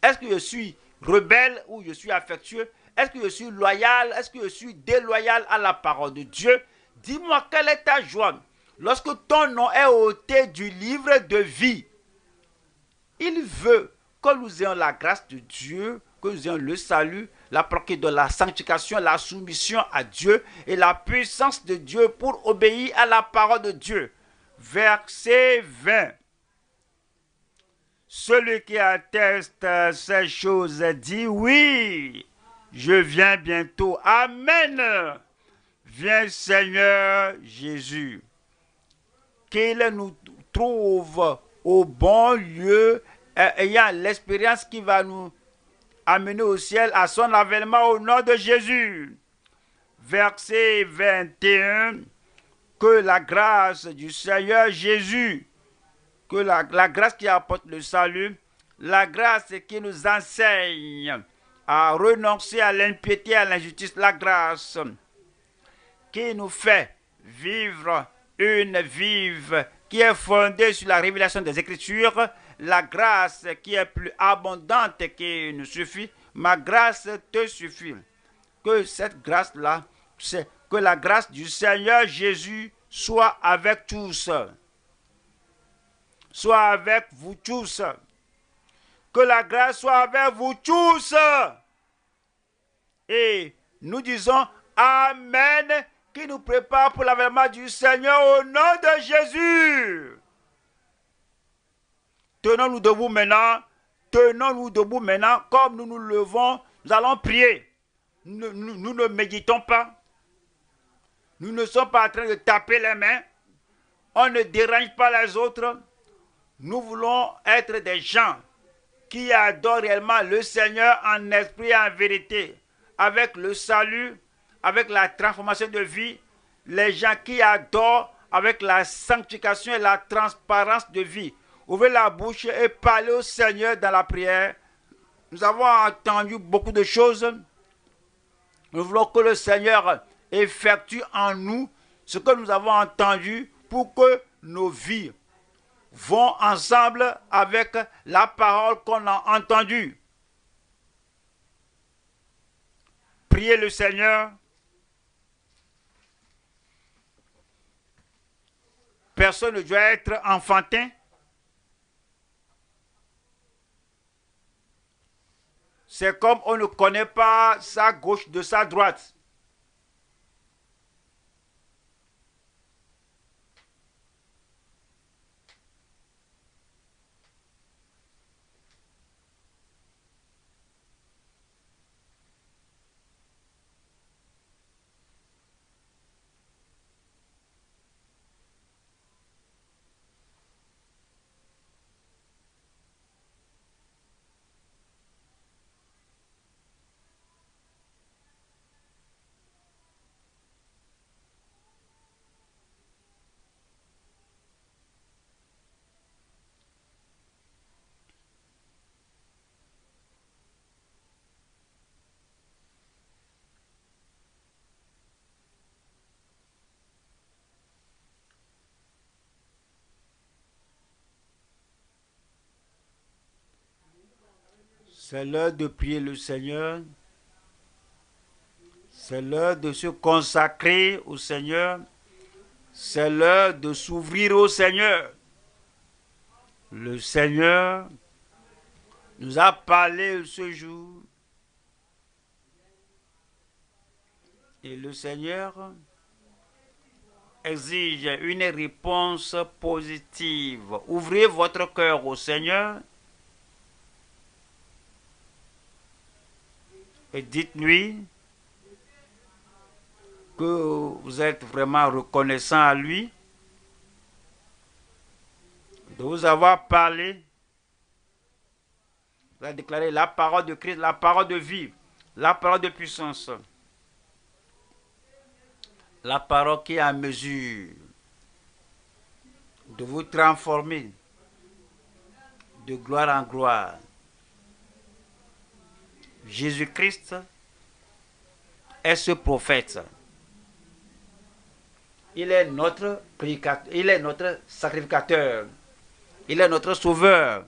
Est-ce que je suis rebelle ou je suis affectueux? Est-ce que je suis loyal? Est-ce que je suis déloyal à la parole de Dieu? Dis-moi quelle est ta joie lorsque ton nom est ôté du livre de vie. Il veut que nous ayons la grâce de Dieu, que nous ayons le salut, la pratique de la sanctification, la soumission à Dieu et la puissance de Dieu pour obéir à la parole de Dieu. Verset 20. Celui qui atteste ces choses dit oui, je viens bientôt. Amen. Viens Seigneur Jésus. Qu'il nous trouve au bon lieu, ayant l'expérience qui va nous amener au ciel à son avènement au nom de Jésus. Verset 21. Que la grâce du Seigneur Jésus, que la grâce qui apporte le salut, la grâce qui nous enseigne à renoncer à l'impiété, à l'injustice, la grâce qui nous fait vivre une vive qui est fondée sur la révélation des Écritures, la grâce qui est plus abondante qui nous suffit, ma grâce te suffit. Que cette grâce-là, c'est que la grâce du Seigneur Jésus soit avec tous. Soit avec vous tous. Que la grâce soit avec vous tous. Et nous disons Amen, qui nous prépare pour l'avènement du Seigneur au nom de Jésus. Tenons-nous debout maintenant. Tenons-nous debout maintenant. Comme nous nous levons, nous allons prier. Nous ne méditons pas. Nous ne sommes pas en train de taper les mains. On ne dérange pas les autres. Nous voulons être des gens qui adorent réellement le Seigneur en esprit et en vérité, avec le salut, avec la transformation de vie, les gens qui adorent avec la sanctification et la transparence de vie. Ouvrez la bouche et parlez au Seigneur dans la prière. Nous avons entendu beaucoup de choses. Nous voulons que le Seigneur effectue en nous ce que nous avons entendu pour que nos vies vont ensemble avec la parole qu'on a entendue. prier le Seigneur, personne ne doit être enfantin. C'est comme on ne connaît pas sa gauche de sa droite. C'est l'heure de prier le Seigneur. C'est l'heure de se consacrer au Seigneur. C'est l'heure de s'ouvrir au Seigneur. Le Seigneur nous a parlé ce jour. Et le Seigneur exige une réponse positive. Ouvrez votre cœur au Seigneur. Et dites-lui que vous êtes vraiment reconnaissant à lui de vous avoir parlé. Vous avez déclaré la parole de Christ, la parole de vie, la parole de puissance. La parole qui est en mesure de vous transformer de gloire en gloire. Jésus-Christ est ce prophète. Il est notre prédicateur, il est notre sacrificateur, il est notre sauveur.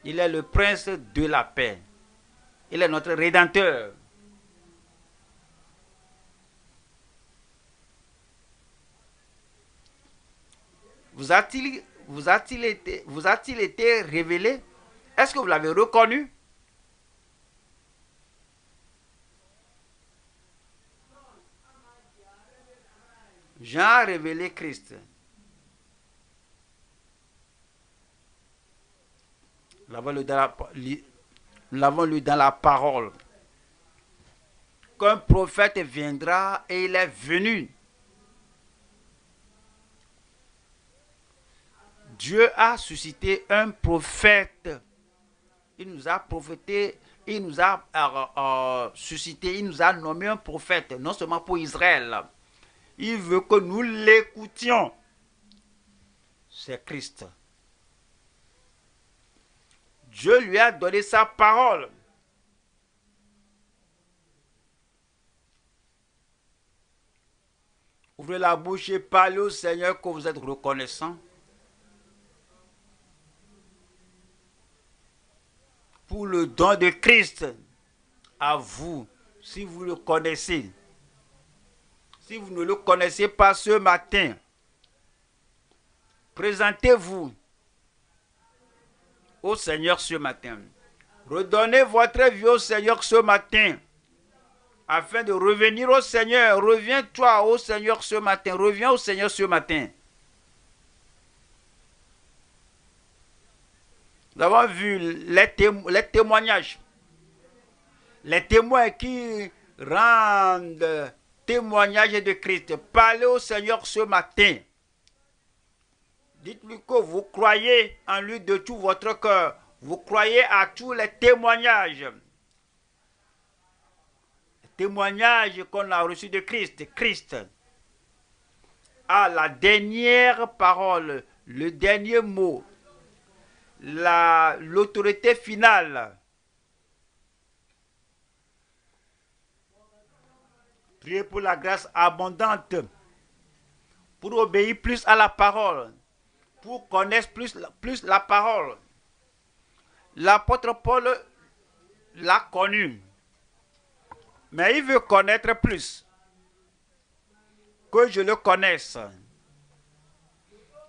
Il est le prince de la paix. Il est notre rédempteur. Vous a-t-il été révélé? Est-ce que vous l'avez reconnu? Jean a révélé Christ. Nous l'avons lu dans la parole. Qu'un prophète viendra et il est venu. Dieu a suscité un prophète. Il nous a prophété, il nous a suscité, il nous a nommé un prophète, non seulement pour Israël. Il veut que nous l'écoutions. C'est Christ. Dieu lui a donné sa parole. Ouvrez la bouche et parlez au Seigneur que vous êtes reconnaissant pour le don de Christ à vous, si vous le connaissez. Si vous ne le connaissez pas ce matin, présentez-vous au Seigneur ce matin. Redonnez votre vie au Seigneur ce matin, afin de revenir au Seigneur. Reviens-toi au Seigneur ce matin. Reviens au Seigneur ce matin. Nous avons vu les témoignages. Les témoins qui rendent témoignage de Christ. Parlez au Seigneur ce matin. Dites-lui que vous croyez en lui de tout votre cœur. Vous croyez à tous les témoignages. Les témoignages qu'on a reçus de Christ. Christ a la dernière parole, le dernier mot, l'autorité finale. Priez pour la grâce abondante, pour obéir plus à la parole, pour connaître plus la parole. L'apôtre Paul l'a connu, mais il veut connaître plus, que je le connaisse.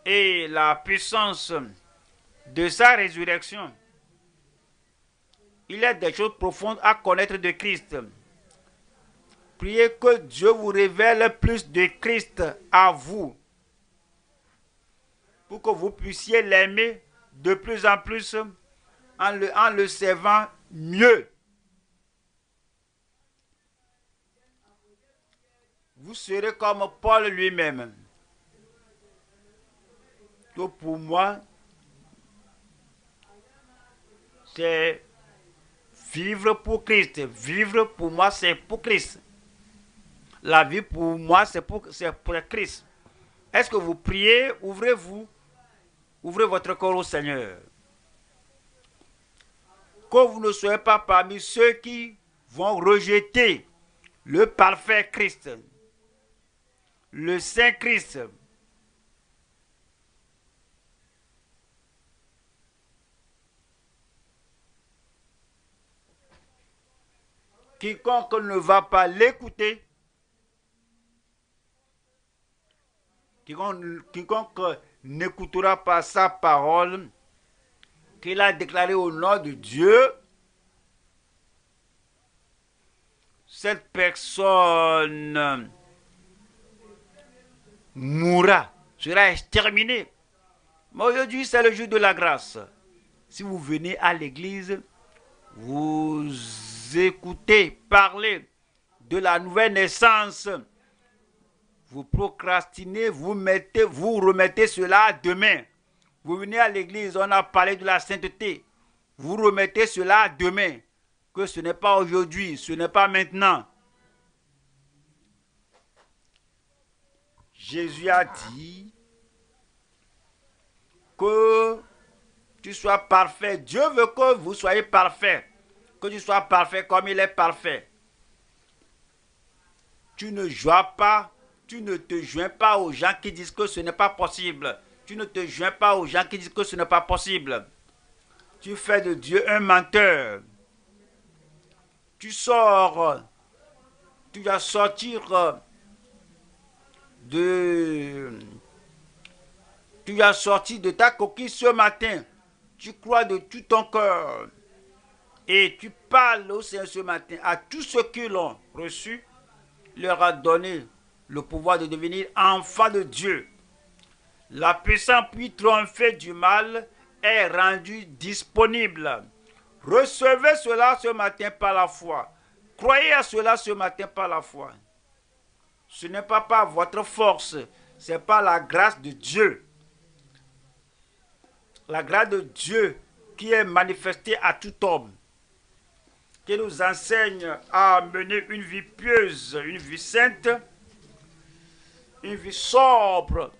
Et la puissance de sa résurrection, il y a des choses profondes à connaître de Christ. Priez que Dieu vous révèle plus de Christ à vous, pour que vous puissiez l'aimer de plus en plus en le servant mieux. Vous serez comme Paul lui-même. Donc pour moi, c'est vivre pour Christ. Vivre pour moi, c'est pour Christ. La vie pour moi, c'est pour Christ. Est-ce que vous priez? Ouvrez votre cœur au Seigneur. Que vous ne soyez pas parmi ceux qui vont rejeter le parfait Christ, le Saint Christ. Quiconque ne va pas l'écouter, quiconque n'écoutera pas sa parole qu'il a déclarée au nom de Dieu, cette personne mourra, sera exterminée. Mais aujourd'hui, c'est le jour de la grâce. Si vous venez à l'église, vous écoutez parler de la nouvelle naissance, vous procrastinez, vous remettez cela demain. Vous venez à l'église, on a parlé de la sainteté, vous remettez cela demain, que ce n'est pas aujourd'hui, ce n'est pas maintenant. Jésus a dit que tu sois parfait. Dieu veut que vous soyez parfait, que tu sois parfait comme il est parfait. Tu ne te joins pas aux gens qui disent que ce n'est pas possible. Tu ne te joins pas aux gens qui disent que ce n'est pas possible. Tu fais de Dieu un menteur. Tu vas sortir de ta coquille ce matin. Tu crois de tout ton cœur. Et tu parles au Seigneur ce matin à tous ceux qui l'ont reçu. Leur a donné le pouvoir de devenir enfants de Dieu. La puissance puis triompher du mal est rendue disponible. Recevez cela ce matin par la foi. Croyez à cela ce matin par la foi. Ce n'est pas par votre force, c'est par la grâce de Dieu. La grâce de Dieu qui est manifestée à tout homme, qui nous enseigne à mener une vie pieuse, une vie sainte, une vie sobre,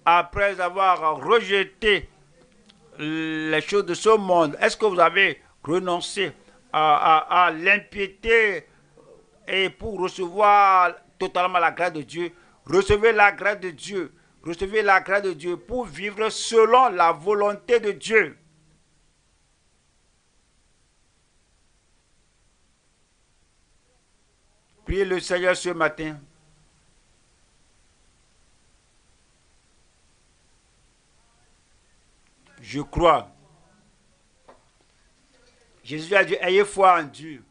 après avoir rejeté les choses de ce monde. Est-ce que vous avez renoncé à l'impiété et pour recevoir totalement la grâce de Dieu? Recevez la grâce de Dieu. Recevez la grâce de Dieu pour vivre selon la volonté de Dieu. Priez le Seigneur ce matin. Je crois. Jésus a dit, ayez foi en Dieu.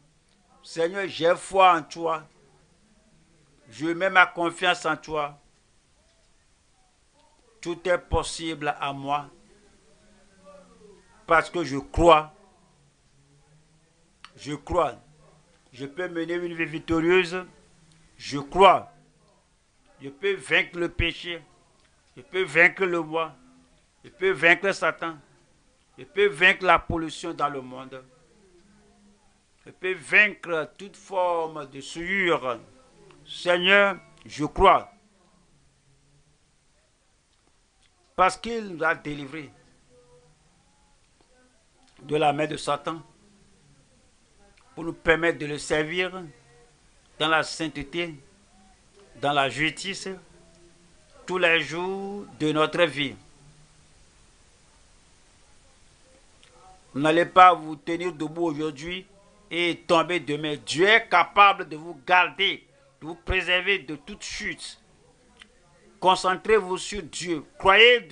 Seigneur, j'ai foi en toi. Je mets ma confiance en toi. Tout est possible à moi. Parce que je crois. Je crois. Je peux mener une vie victorieuse. Je crois. Je peux vaincre le péché. Je peux vaincre le moi. Je peux vaincre Satan. Je peux vaincre la pollution dans le monde. Je peux vaincre toute forme de souillure. Seigneur, je crois. Parce qu'il nous a délivrés de la main de Satan pour nous permettre de le servir dans la sainteté, dans la justice, tous les jours de notre vie. Vous n'allez pas vous tenir debout aujourd'hui et tomber demain. Dieu est capable de vous garder, de vous préserver de toute chute. Concentrez-vous sur Dieu. Croyez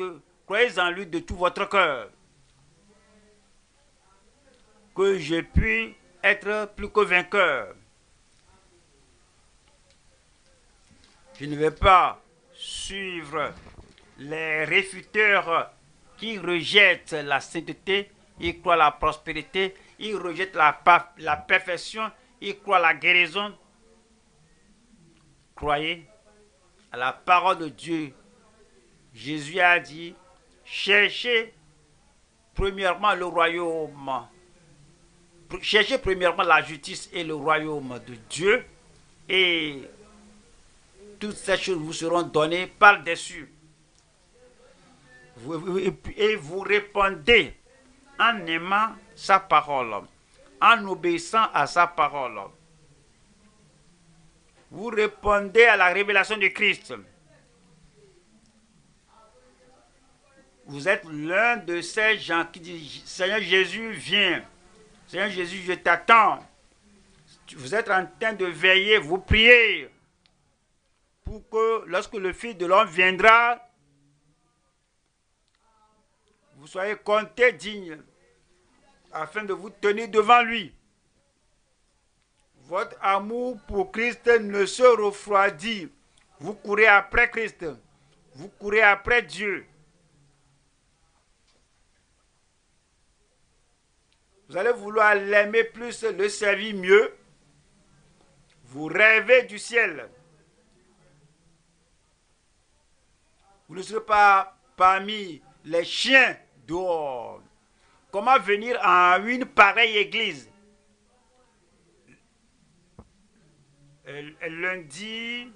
en lui de tout votre cœur. Que je puisse être plus que vainqueur. Je ne vais pas suivre les réfuteurs qui rejettent la sainteté, ils croient la prospérité, ils rejettent la perfection, ils croient la guérison. Croyez à la parole de Dieu. Jésus a dit, cherchez premièrement le royaume. Cherchez premièrement la justice et le royaume de Dieu et toutes ces choses vous seront données par-dessus. Et vous répondez en aimant sa parole, en obéissant à sa parole. Vous répondez à la révélation de Christ. Vous êtes l'un de ces gens qui disent, Seigneur Jésus, viens. Seigneur Jésus, je t'attends. Vous êtes en train de veiller, vous priez pour que lorsque le Fils de l'homme viendra, vous soyez comptés dignes afin de vous tenir devant lui. Votre amour pour Christ ne se refroidit. Vous courez après Christ. Vous courez après Dieu. Vous allez vouloir l'aimer plus, le servir mieux. Vous rêvez du ciel. Vous ne serez pas parmi les chiens dehors. Comment venir à une pareille église? Lundi,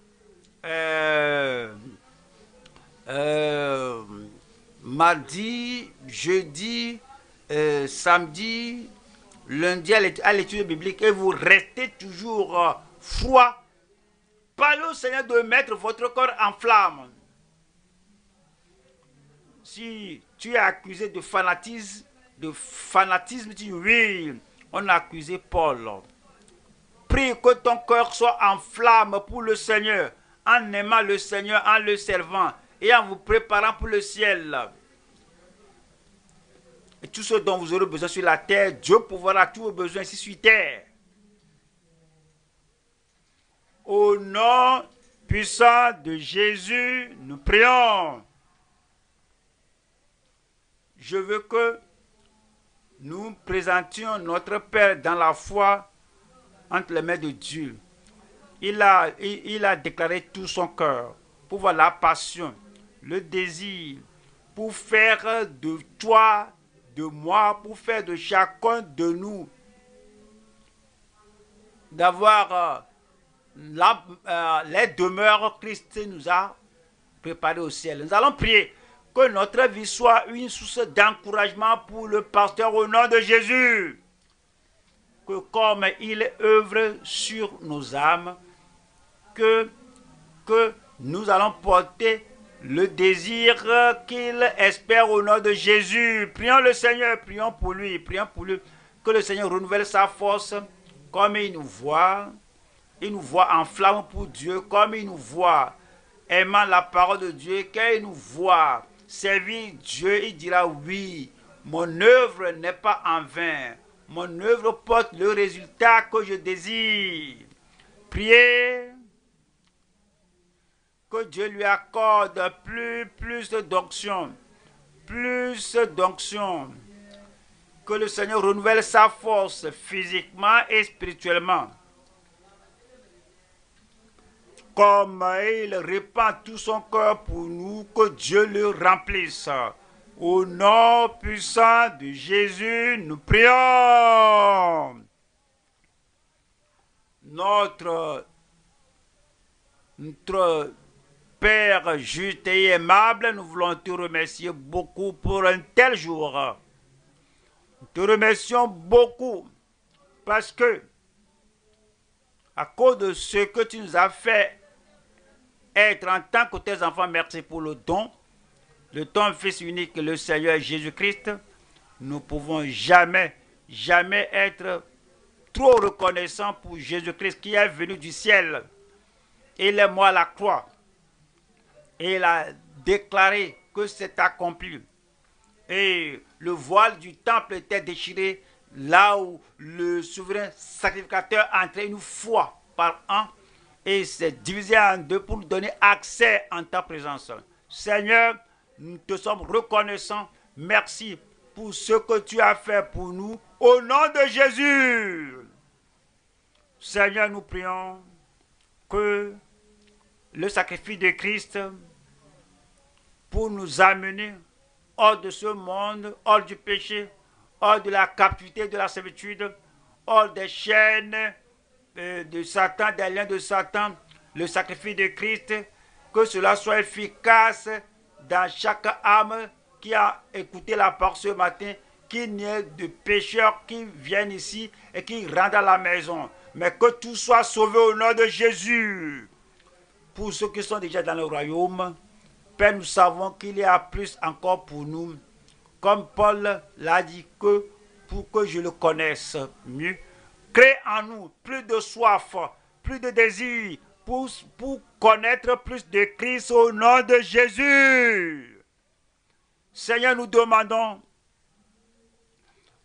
mardi, jeudi, samedi, lundi à l'étude biblique et vous restez toujours froid. Parlez au Seigneur de mettre votre corps en flamme. Si tu es accusé de fanatisme, tu dis oui, on a accusé Paul. Prie que ton cœur soit en flamme pour le Seigneur, en aimant le Seigneur, en le servant et en vous préparant pour le ciel. Et tout ce dont vous aurez besoin sur la terre, Dieu pourvoira tous vos besoins ici sur terre. Au nom puissant de Jésus, nous prions. Je veux que nous présentions notre Père dans la foi entre les mains de Dieu. Il a déclaré tout son cœur pour voir la passion, le désir, pour faire de toi, de moi, pour faire de chacun de nous, d'avoir les demeures que Christ nous a préparées au ciel. Nous allons prier que notre vie soit une source d'encouragement pour le pasteur au nom de Jésus. Que comme il œuvre sur nos âmes, que nous allons porter le désir qu'il espère au nom de Jésus. Prions le Seigneur, prions pour lui, que le Seigneur renouvelle sa force comme il nous voit en flamme pour Dieu, comme il nous voit aimant la parole de Dieu, quand il nous voit servir Dieu, il dira oui, mon œuvre n'est pas en vain, mon œuvre porte le résultat que je désire. Priez que Dieu lui accorde plus d'onction, que le Seigneur renouvelle sa force physiquement et spirituellement. Comme il répand tout son cœur pour nous, que Dieu le remplisse. Au nom puissant de Jésus, nous prions. Notre Père juste et aimable, nous voulons te remercier beaucoup pour un tel jour. Nous te remercions beaucoup parce que, à cause de ce que tu nous as fait être en tant que tes enfants, merci pour le don de ton Fils unique, le Seigneur Jésus-Christ. nous ne pouvons jamais être trop reconnaissants pour Jésus-Christ qui est venu du ciel. Il est mort à la croix. Et il a déclaré que c'est accompli. Et le voile du temple était déchiré là où le souverain sacrificateur entrait une fois par an et s'est divisé en deux pour nous donner accès en ta présence. Seigneur, nous te sommes reconnaissants. Merci pour ce que tu as fait pour nous au nom de Jésus. Seigneur, nous prions que le sacrifice de Christ pour nous amener hors de ce monde, hors du péché, hors de la captivité, de la servitude, hors des chaînes de Satan, des liens de Satan, le sacrifice de Christ, que cela soit efficace dans chaque âme qui a écouté la parole ce matin, qu'il n'y ait de pécheurs qui viennent ici et qui rentrent à la maison, mais que tout soit sauvé au nom de Jésus. Pour ceux qui sont déjà dans le royaume, Père, nous savons qu'il y a plus encore pour nous. Comme Paul l'a dit, que pour que je le connaisse mieux, crée en nous plus de soif, plus de désir, pour connaître plus de Christ au nom de Jésus. Seigneur, nous demandons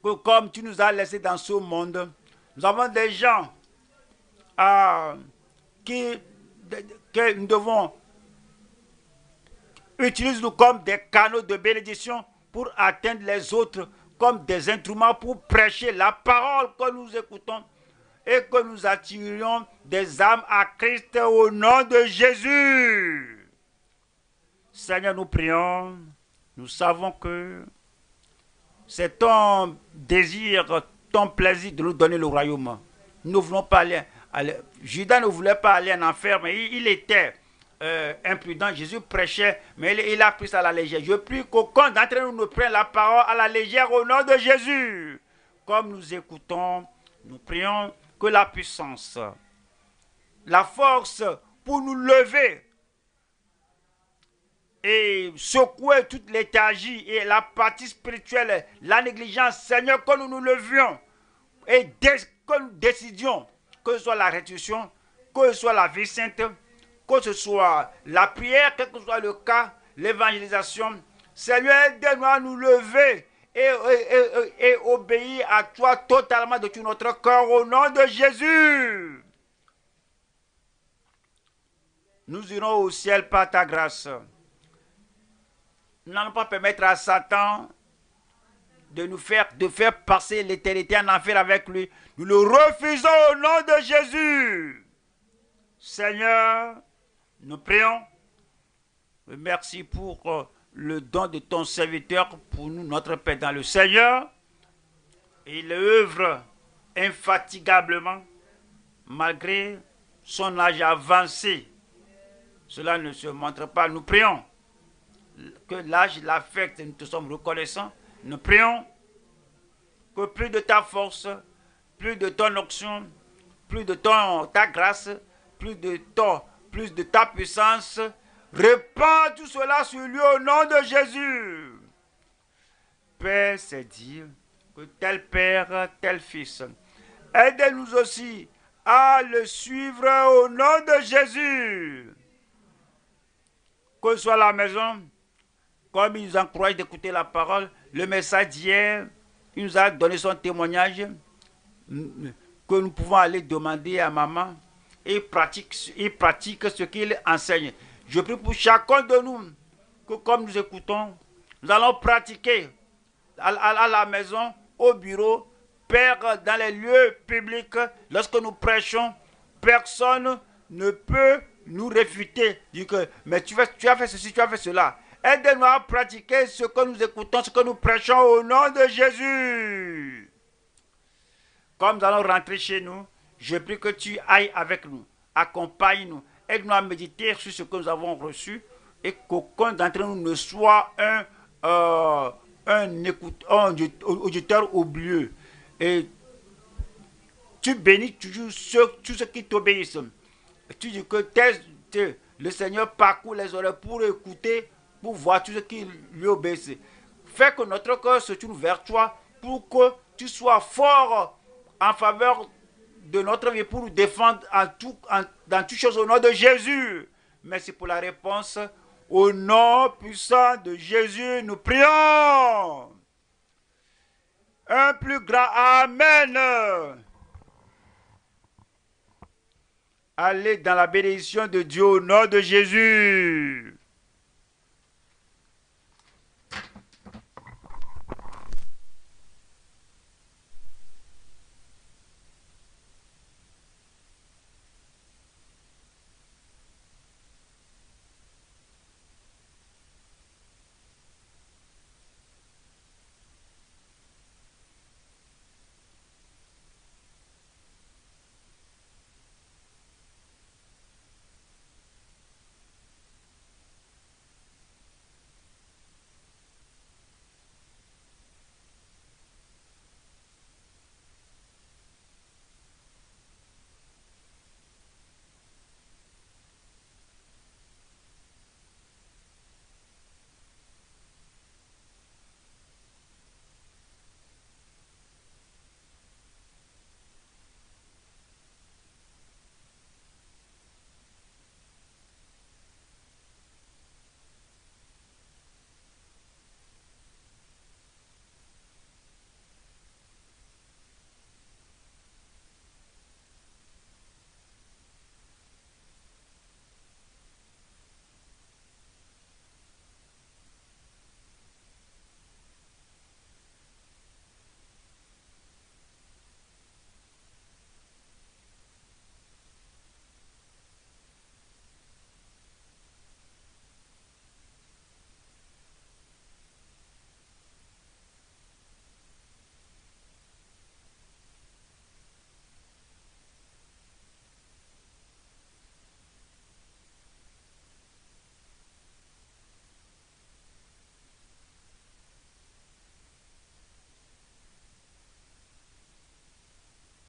que comme tu nous as laissés dans ce monde, nous avons des gens que nous devons utiliser comme des canaux de bénédiction pour atteindre les autres, comme des instruments pour prêcher la parole que nous écoutons et que nous attirions des âmes à Christ au nom de Jésus. Seigneur, nous prions, nous savons que c'est ton désir, ton plaisir de nous donner le royaume. Nous ne voulons pas aller. Judas ne voulait pas aller en enfer, mais il était imprudent. Jésus prêchait, mais il a pris ça à la légère. Je prie qu'aucun d'entre nous ne prenne la parole à la légère au nom de Jésus. Comme nous écoutons, nous prions que la puissance, la force pour nous lever et secouer toute léthargie et la partie spirituelle, la négligence, Seigneur, que nous nous levions et que nous décidions, que ce soit la restitution, que ce soit la vie sainte, que ce soit la prière, quel que soit le cas, l'évangélisation. Seigneur, aide-nous à nous lever et obéir à toi totalement de tout notre cœur au nom de Jésus. Nous irons au ciel par ta grâce. Nous n'allons pas permettre à Satan de faire passer l'éternité en enfer avec lui. Nous le refusons au nom de Jésus. Seigneur, nous prions. Merci pour le don de ton serviteur pour nous, notre Père dans le Seigneur. Il œuvre infatigablement malgré son âge avancé. Cela ne se montre pas. Nous prions que l'âge l'affecte et nous te sommes reconnaissants. Nous prions que plus de ta force, plus de ton onction, plus de ta grâce, plus de ta puissance, répand tout cela sur lui au nom de Jésus. Père, c'est dire que tel Père, tel Fils, aide-nous aussi à le suivre au nom de Jésus. Que ce soit à la maison, comme il nous encourage d'écouter la parole, le message d'hier, il nous a donné son témoignage que nous pouvons aller demander à maman et pratique ce qu'il enseigne. Je prie pour chacun de nous que comme nous écoutons, nous allons pratiquer à la maison, au bureau, Père, dans les lieux publics, lorsque nous prêchons, personne ne peut nous réfuter. Dire que, mais tu as fait ceci, tu as fait cela. Aide-nous à pratiquer ce que nous écoutons, ce que nous prêchons au nom de Jésus. Comme nous allons rentrer chez nous, je prie que tu ailles avec nous, accompagne-nous, aide-nous à méditer sur ce que nous avons reçu et qu'aucun d'entre nous ne soit un auditeur oublieux. Et tu bénis toujours tous ceux qui t'obéissent. Tu dis que le Seigneur parcourt les oreilles pour écouter, pour voir tous ceux qui lui obéissent. Fais que notre cœur se tourne vers toi pour que tu sois fort en faveur de notre vie, pour nous défendre dans toutes choses au nom de Jésus. Merci pour la réponse. Au nom puissant de Jésus, nous prions. Un plus grand Amen. Allez dans la bénédiction de Dieu au nom de Jésus.